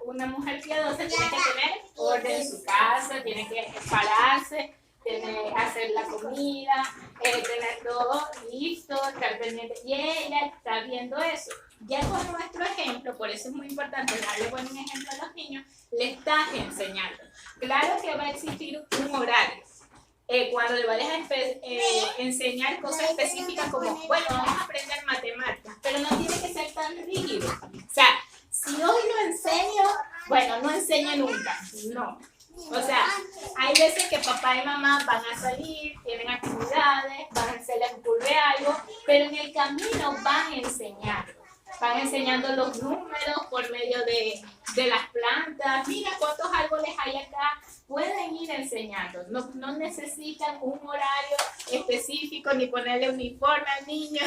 una mujer piadosa tiene que tener orden en su casa, tiene que pararse, hacer la comida, tener todo listo, estar pendiente. Y ella está viendo eso. Ya con nuestro ejemplo, por eso es muy importante darle buen ejemplo a los niños, le estás enseñando. Claro que va a existir un horario. Cuando le vayas a enseñar cosas específicas como, bueno, vamos a aprender matemáticas, pero no tiene que ser tan rígido. O sea, si hoy lo enseño, bueno, no enseño nunca, no. O sea, hay veces que papá y mamá van a salir, tienen actividades, van a hacerle un curso de algo, pero en el camino van enseñando. Van enseñando los números por medio de las plantas. Mira cuántos árboles hay acá. Pueden ir enseñando. No necesitan un horario específico ni ponerle uniforme al niño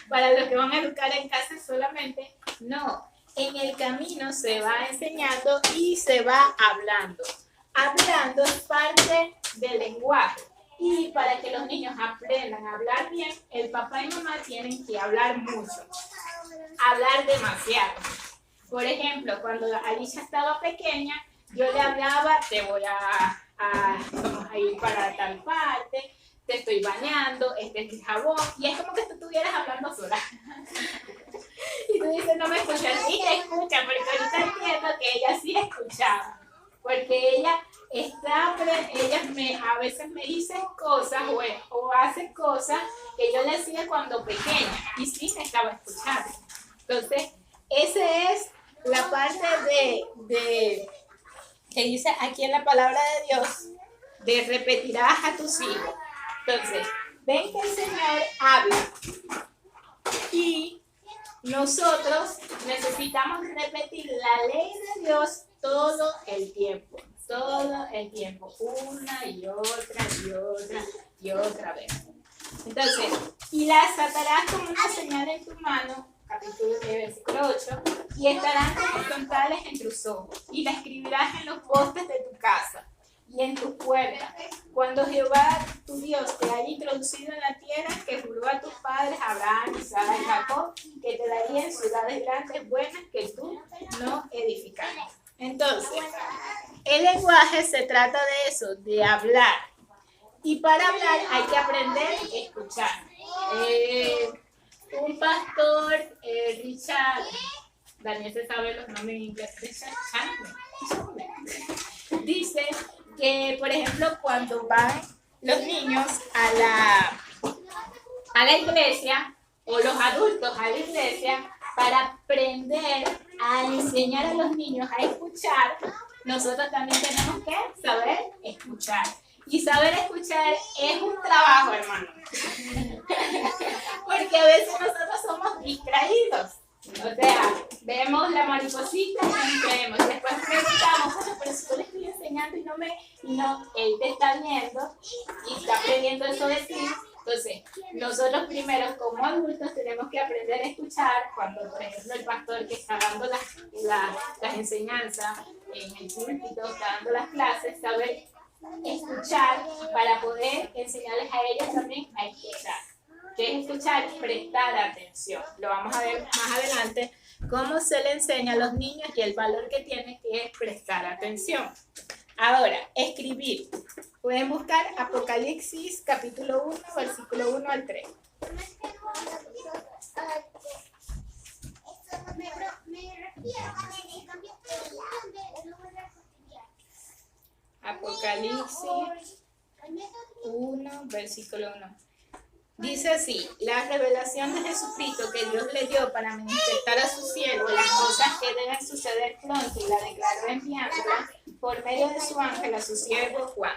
para los que van a educar en casa solamente. No, en el camino se va enseñando y se va hablando. Hablando es parte del lenguaje. Y para que los niños aprendan a hablar bien, el papá y mamá tienen que hablar mucho. Hablar demasiado. Por ejemplo, cuando Alicia estaba pequeña, yo le hablaba, te voy vamos a ir para tal parte, te estoy bañando, este es mi jabón, y es como que tú estuvieras hablando sola. Y tú dices, no me escuchas, sí escucha, porque ahorita entiendo que ella sí escuchaba, porque ella a veces me dice cosas o hace cosas que yo le hacía cuando pequeña, y sí me estaba escuchando. Entonces, esa es la parte de que dice aquí en la palabra de Dios, de repetirás a tus hijos. Entonces, ven que el Señor habla y nosotros necesitamos repetir la ley de Dios todo el tiempo, una y otra vez. Entonces, y las atarás como una señal en tu mano, versículo 8, y estarán como frontales en tus ojos, y la escribirás en los postes de tu casa y en tus puertas, cuando Jehová tu Dios te haya introducido en la tierra que juró a tus padres Abraham, Isaac y Jacob, que te daría en ciudades grandes buenas que tú no edificaste. Entonces, el lenguaje se trata de eso, de hablar. Y para hablar hay que aprender a escuchar. Un pastor, Richard, Daniel se sabe los nombres en inglés, Richard Chandler, dice que, por ejemplo, cuando van los niños a la iglesia, o los adultos a la iglesia, para aprender a enseñar a los niños a escuchar, nosotros también tenemos que saber escuchar. Y saber escuchar es un trabajo, hermano. Porque a veces nosotros somos distraídos. O sea, vemos la mariposita y nos creemos. Después preguntamos, bueno, pero si yo le estoy enseñando y él te está viendo y está aprendiendo eso de ti. Entonces, nosotros primero como adultos tenemos que aprender a escuchar cuando, por ejemplo, el pastor que está dando las enseñanzas en el púlpito, está dando las clases, saber escuchar para poder enseñarles a ellos también a escuchar. ¿Qué es escuchar? Prestar atención. Lo vamos a ver más adelante, cómo se le enseña a los niños y el valor que tiene que es prestar atención. Ahora, escribir. Pueden buscar Apocalipsis capítulo 1, versículo 1 al 3. Apocalipsis 1, versículo 1. Dice así: la revelación de Jesucristo que Dios le dio para manifestar a su siervo las cosas que deben suceder pronto, y la declaró enviándola por medio de su ángel a su siervo Juan,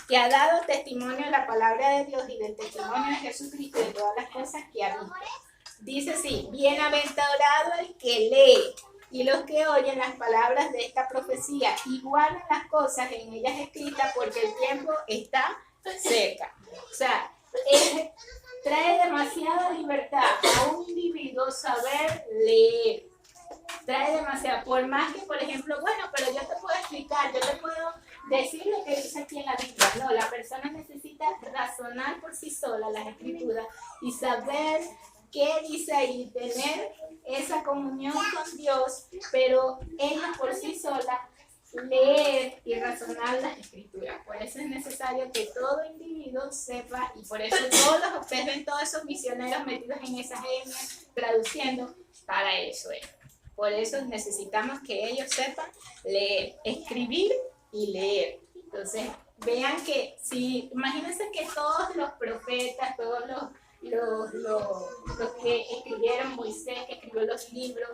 que ha dado testimonio de la palabra de Dios y del testimonio de Jesucristo y de todas las cosas que ha visto. Dice así: bienaventurado el que lee y los que oyen las palabras de esta profecía y guardan las cosas en ellas escritas, porque el tiempo está cerca. O sea, trae demasiada libertad a un individuo saber leer. Trae demasiado, por más que, por ejemplo, bueno, pero yo te puedo explicar, yo te puedo decir lo que dice aquí en la Biblia. No, la persona necesita razonar por sí sola las escrituras y saber qué dice ahí, tener esa comunión con Dios, pero ella por sí sola leer y razonar las escrituras. Por eso es necesario que todo individuo sepa, y por eso todos ustedes ven todos esos misioneros metidos en esas etnias traduciendo, para eso es. Por eso necesitamos que ellos sepan leer, escribir y leer. Entonces, vean que si, imagínense que todos los profetas, todos los que escribieron, Moisés que escribió los libros,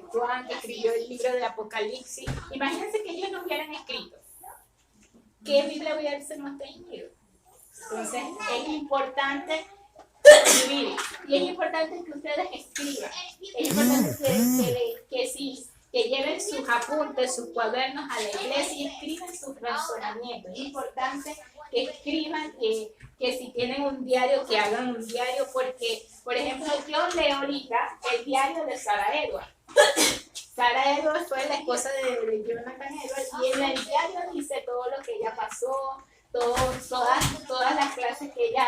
Juan que escribió el libro de Apocalipsis, imagínense que ellos no hubieran escrito. ¿Qué Biblia hubiésemos tenido? Entonces es importante escribir, y es importante que ustedes escriban, es importante que lleven sus apuntes, sus cuadernos a la iglesia y escriban sus razonamientos. Es importante que escriban, que si tienen un diario, que hagan un diario, porque, por ejemplo, yo leo ahorita el diario de Sarah Edwards. Sarah Edwards fue la esposa de Jonathan Edwards, y en el diario dice todo lo que ella pasó, todas las clases que ella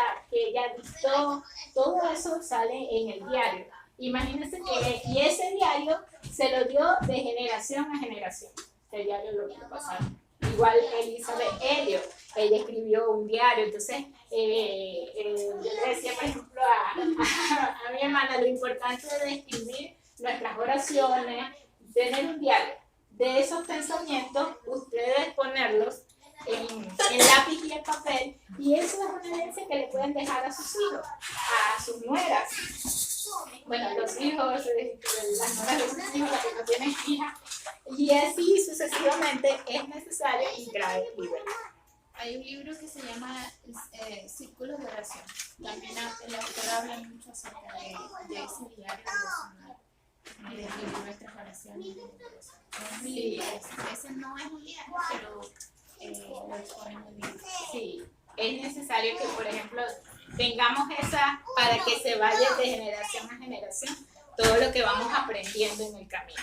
dictó, todo eso sale en el diario. Imagínense y ese diario se lo dio de generación a generación. El diario lo que pasaron. Igual Elizabeth Elliot, ella escribió un diario. Entonces, yo le decía, por ejemplo, a mi hermana, lo importante de escribir nuestras oraciones, tener un diario. De esos pensamientos, ustedes ponerlos en lápiz y en papel, y eso es una herencia que le pueden dejar a sus hijos, a sus nueras. Bueno, los hijos, las nueras de sus hijos, las que no tienen hijas, y así sucesivamente es necesario y trae libertad. Hay un libro que se llama Círculos de Oración. También el autor habla mucho acerca de ese diario devocional. Y de escribir nuestras oraciones. Sí. Ese no es un diario, pero lo expone muy bien. Sí, es necesario que, por ejemplo, tengamos esa para que se vaya de generación a generación todo lo que vamos aprendiendo en el camino.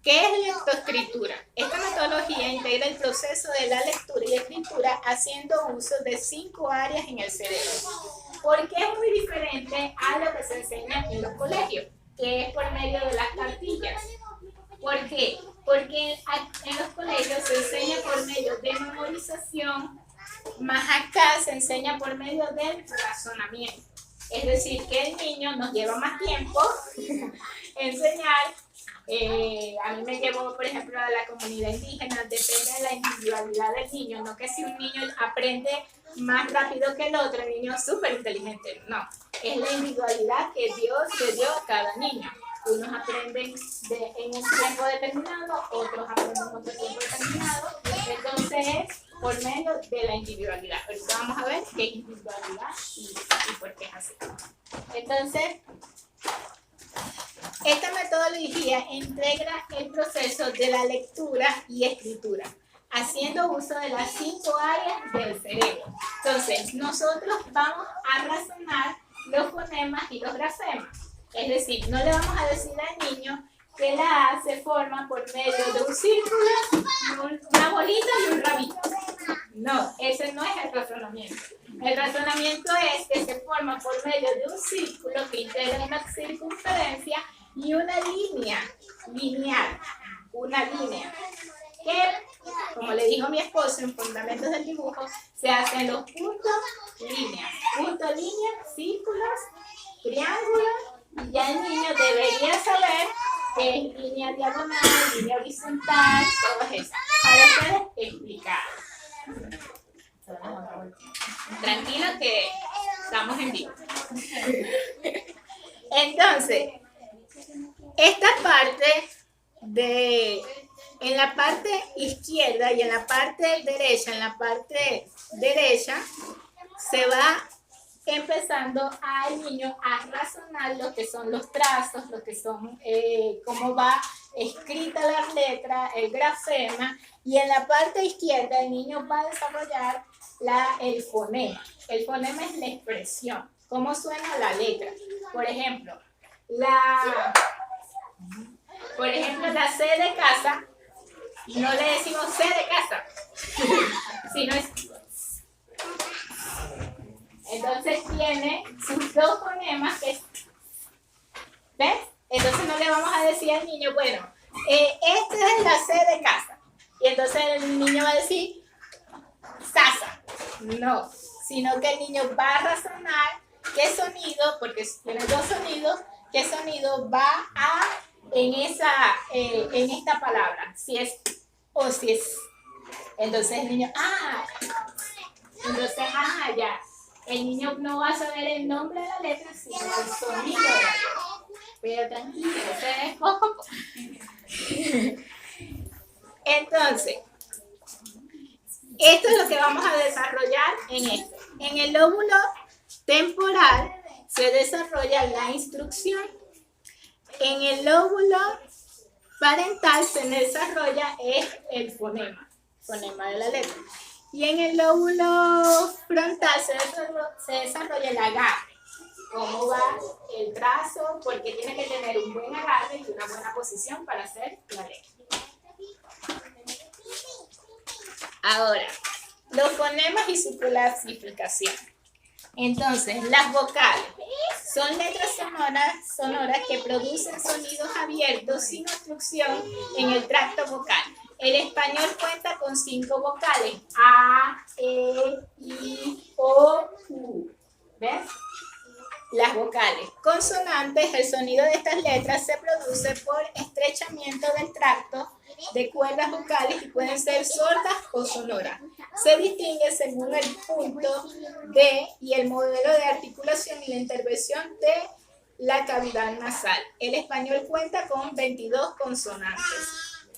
¿Qué es lectoescritura? Esta metodología integra el proceso de la lectura y escritura haciendo uso de 5 áreas en el cerebro, porque es muy diferente a lo que se enseña en los colegios, que es por medio de las cartillas. ¿Por qué? Porque en los colegios se enseña por medio de memorización, más acá se enseña por medio del razonamiento. Es decir, que el niño nos lleva más tiempo enseñar. A mí me llevó, por ejemplo, a la comunidad indígena, depende de la individualidad del niño, no que si un niño aprende más rápido que el otro, el niño es súper inteligente, no, es la individualidad que Dios le dio a cada niño. Unos aprenden en un tiempo determinado, otros aprenden en otro tiempo determinado, entonces es por medio de la individualidad. Ahorita vamos a ver qué es individualidad y por qué es así. Entonces, esta metodología integra el proceso de la lectura y escritura, haciendo uso de las 5 áreas del cerebro. Entonces, nosotros vamos a razonar los fonemas y los grafemas. Es decir, no le vamos a decir al niño que la A se forma por medio de un círculo, una bolita y un ramito. No, ese no es el razonamiento. El razonamiento es que se forma por medio de un círculo que integra una circunferencia y una línea lineal, una línea que, como le dijo mi esposo en Fundamentos del Dibujo, se hacen los puntos, líneas, punto, línea, círculos, triángulos, y ya el niño debería saber que es línea diagonal, línea horizontal, todas esas, para ustedes explicar. Tranquilos que estamos en vivo. Entonces, esta parte en la parte izquierda y en la parte derecha, se va empezando al niño a razonar lo que son los trazos, lo que son cómo va escrita la letra, el grafema, y en la parte izquierda el niño va a desarrollar el fonema. El fonema es la expresión, cómo suena la letra. Por ejemplo, la C de casa, no le decimos C de casa, sino es... Entonces tiene sus 2 fonemas que... ¿Ves? Entonces no le vamos a decir al niño, bueno, esta es la C de casa. Y entonces el niño va a decir sasa. No, sino que el niño va a razonar qué sonido, porque tiene 2 sonidos, qué sonido va en esta palabra, si es o si es. Entonces el niño, ya. El niño no va a saber el nombre de la letra, sino el sonido de la letra. Pero tranquilo, ustedes poco. Entonces, esto es lo que vamos a desarrollar en esto. En el lóbulo temporal se desarrolla la instrucción. En el lóbulo parental se desarrolla el fonema de la letra. Y en el lóbulo frontal se desarrolla el agarre. Cómo va el trazo, porque tiene que tener un buen agarre y una buena posición para hacer la letra. Ahora, los fonemas y su clasificación. Entonces, las vocales son letras sonoras que producen sonidos abiertos sin obstrucción en el tracto vocal. El español cuenta con 5 vocales: A, E, I, O, U. ¿Ves? Las vocales consonantes, el sonido de estas letras se produce por estrechamiento del tracto de cuerdas vocales y pueden ser sordas o sonoras. Se distingue según el punto y el modelo de articulación y la intervención de la cavidad nasal. El español cuenta con 22 consonantes,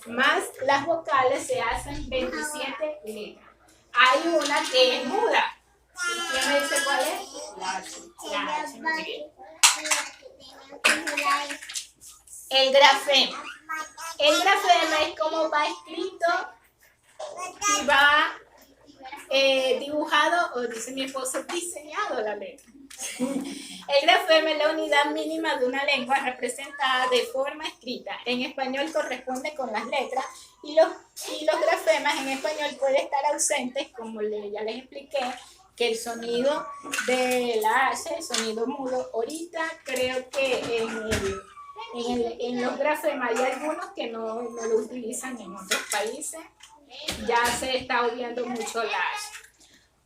más las vocales se hacen 27 letras. Hay una que es muda. ¿Quién me dice cuál es? La H. Muy bien. El grafema. El grafema es como va escrito y va dibujado, o dice mi esposo, diseñado la letra. El grafema es la unidad mínima de una lengua representada de forma escrita. En español corresponde con las letras y los grafemas en español pueden estar ausentes, como ya les expliqué, que el sonido de la H, el sonido mudo. Ahorita creo que en los grafemas hay algunos que no lo utilizan en otros países. Ya se está obviando mucho la H.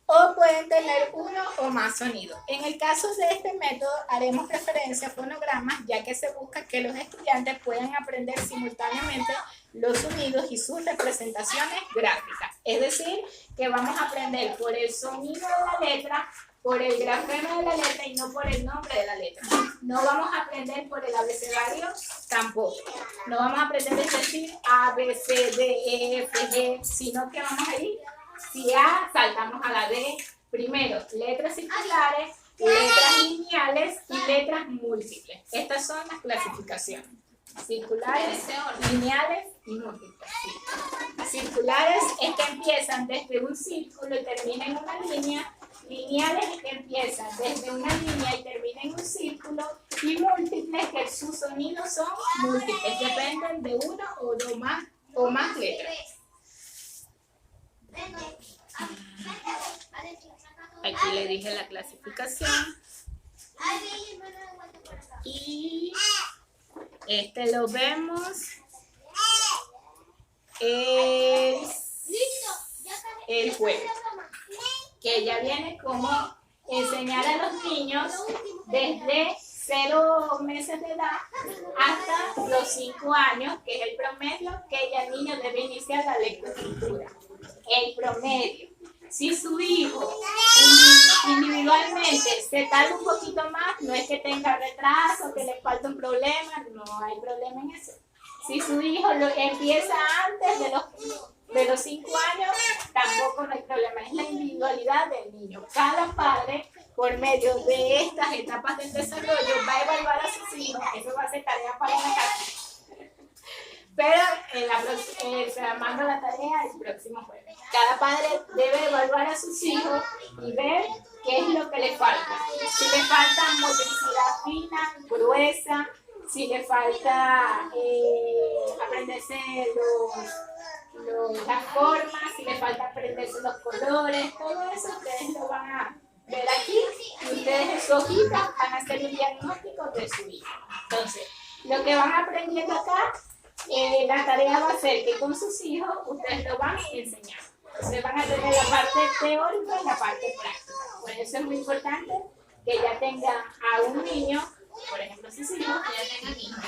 O pueden tener uno o más sonidos. En el caso de este método haremos referencia a fonogramas, ya que se busca que los estudiantes puedan aprender simultáneamente los sonidos y sus representaciones gráficas. Es decir, que vamos a aprender por el sonido de la letra, por el grafema de la letra y no por el nombre de la letra. No vamos a aprender por el abecedario tampoco. No vamos a aprender a decir A, B, C, D, E, F, G, sino que vamos a ir, si A, saltamos a la D. Primero, letras circulares, letras lineales y letras múltiples. Estas son las clasificaciones. Circulares, lineales y múltiples. Sí. Circulares es que empiezan desde un círculo y terminan en una línea. Lineales es que empiezan desde una línea y terminan en un círculo. Y múltiples que sus sonidos son múltiples. Dependen de una o más letras. Aquí le dije la clasificación. Y este lo vemos el jueves, que ya viene como enseñar a los niños desde 0 meses de edad hasta los 5 años, que es el promedio que ya el niño debe iniciar la lectoescritura. El promedio. Si su hijo individualmente se tarda un poquito más, no es que tenga retraso, que le falta un problema, no hay problema en eso. Si su hijo lo empieza antes de los 5 años, tampoco no hay problema, es la individualidad del niño. Cada padre, por medio de estas etapas del desarrollo, va a evaluar a sus hijos, eso va a ser tarea para la casa. Pero se manda la tarea el próximo jueves. Cada padre debe evaluar a sus hijos y ver qué es lo que le falta. Si le falta motricidad fina, gruesa, si le falta aprenderse las formas, si le falta aprenderse los colores, todo eso ustedes lo van a ver aquí y ustedes en su hojita van a hacer un diagnóstico de su hijo. Entonces, lo que van aprendiendo acá, la tarea va a ser que con sus hijos ustedes lo van a enseñar. Entonces van a tener la parte teórica y la parte práctica. Por eso es muy importante que ya tenga a un niño, por ejemplo sus hijos, que ya tengan hijos.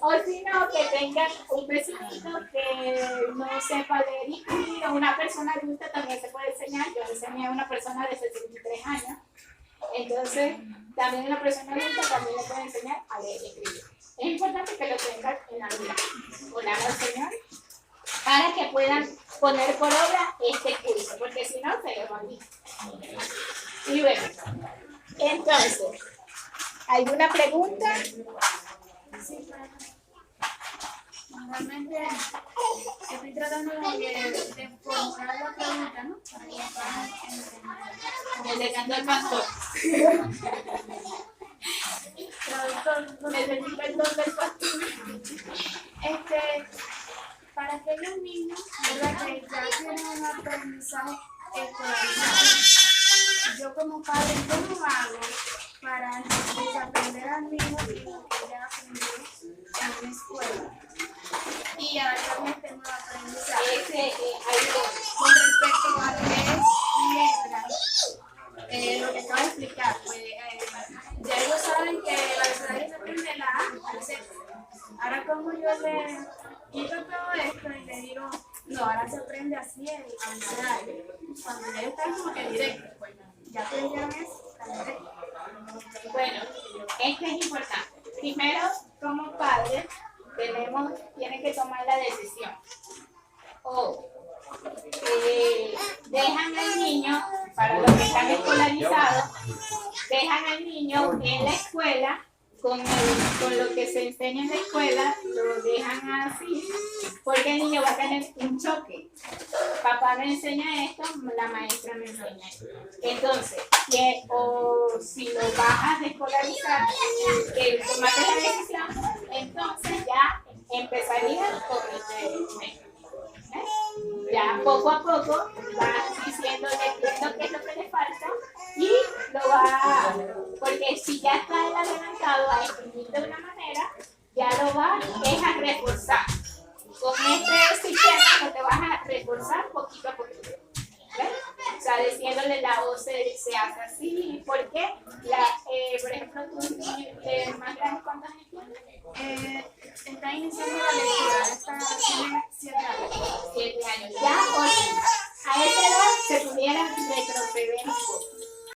O si no, que tengan un vecinito que no sepa leer y escribir, o una persona adulta también se puede enseñar. Yo enseñé a una persona de 63 años. Entonces, también una persona adulta también le puede enseñar a leer y escribir. Es importante que lo tengan en la vida, o la al Señor, para que puedan poner por obra este curso, porque si no, se les va a olvidar. Y bueno, entonces, ¿alguna pregunta? Sí, normalmente estoy tratando de formular la pregunta, ¿no? Necesito al pastor. Necesito el don del pastor. Para aquellos niños, ¿verdad? Que ya tienen un aprendizaje escolarizado, yo como padre, ¿cómo hago para desaprender al niño lo que ya aprendió en la escuela y adaptarme a este nuevo aprendizaje? Con respecto a lo que es letras, lo que acabo de explicar, pues ya ellos saben que la abecedario se aprende la A al Z. Ahora como yo le quito todo esto y le digo, no, ahora se aprende así el abecedario. Cuando ya están como que directo, pues ya aprendieron eso, están directo. Bueno, esto es importante. Primero, como padres, tienen que tomar la decisión. O dejan al niño, para los que están escolarizados, dejan al niño en la escuela con lo que se enseña en la escuela, lo dejan así, porque el niño va a tener un choque. Papá me enseña esto, la maestra me enseña esto. Entonces, o si lo vas a desescolarizar, que tomaste la decisión, entonces ya empezarías con este método. Ya poco a poco vas diciéndole qué es lo que le falta y lo va, porque si ya está el adelantado a escribir de una manera, ya lo va es a reforzar. Con este sistema no te vas a reforzar poquito a poquito. ¿Ves? O sea, diciéndole la O se hace así, porque por ejemplo, tú más grande, ¿cuántos años tienes? Está iniciando la lectura, tiene 7 años. 7 años. Ya, a esa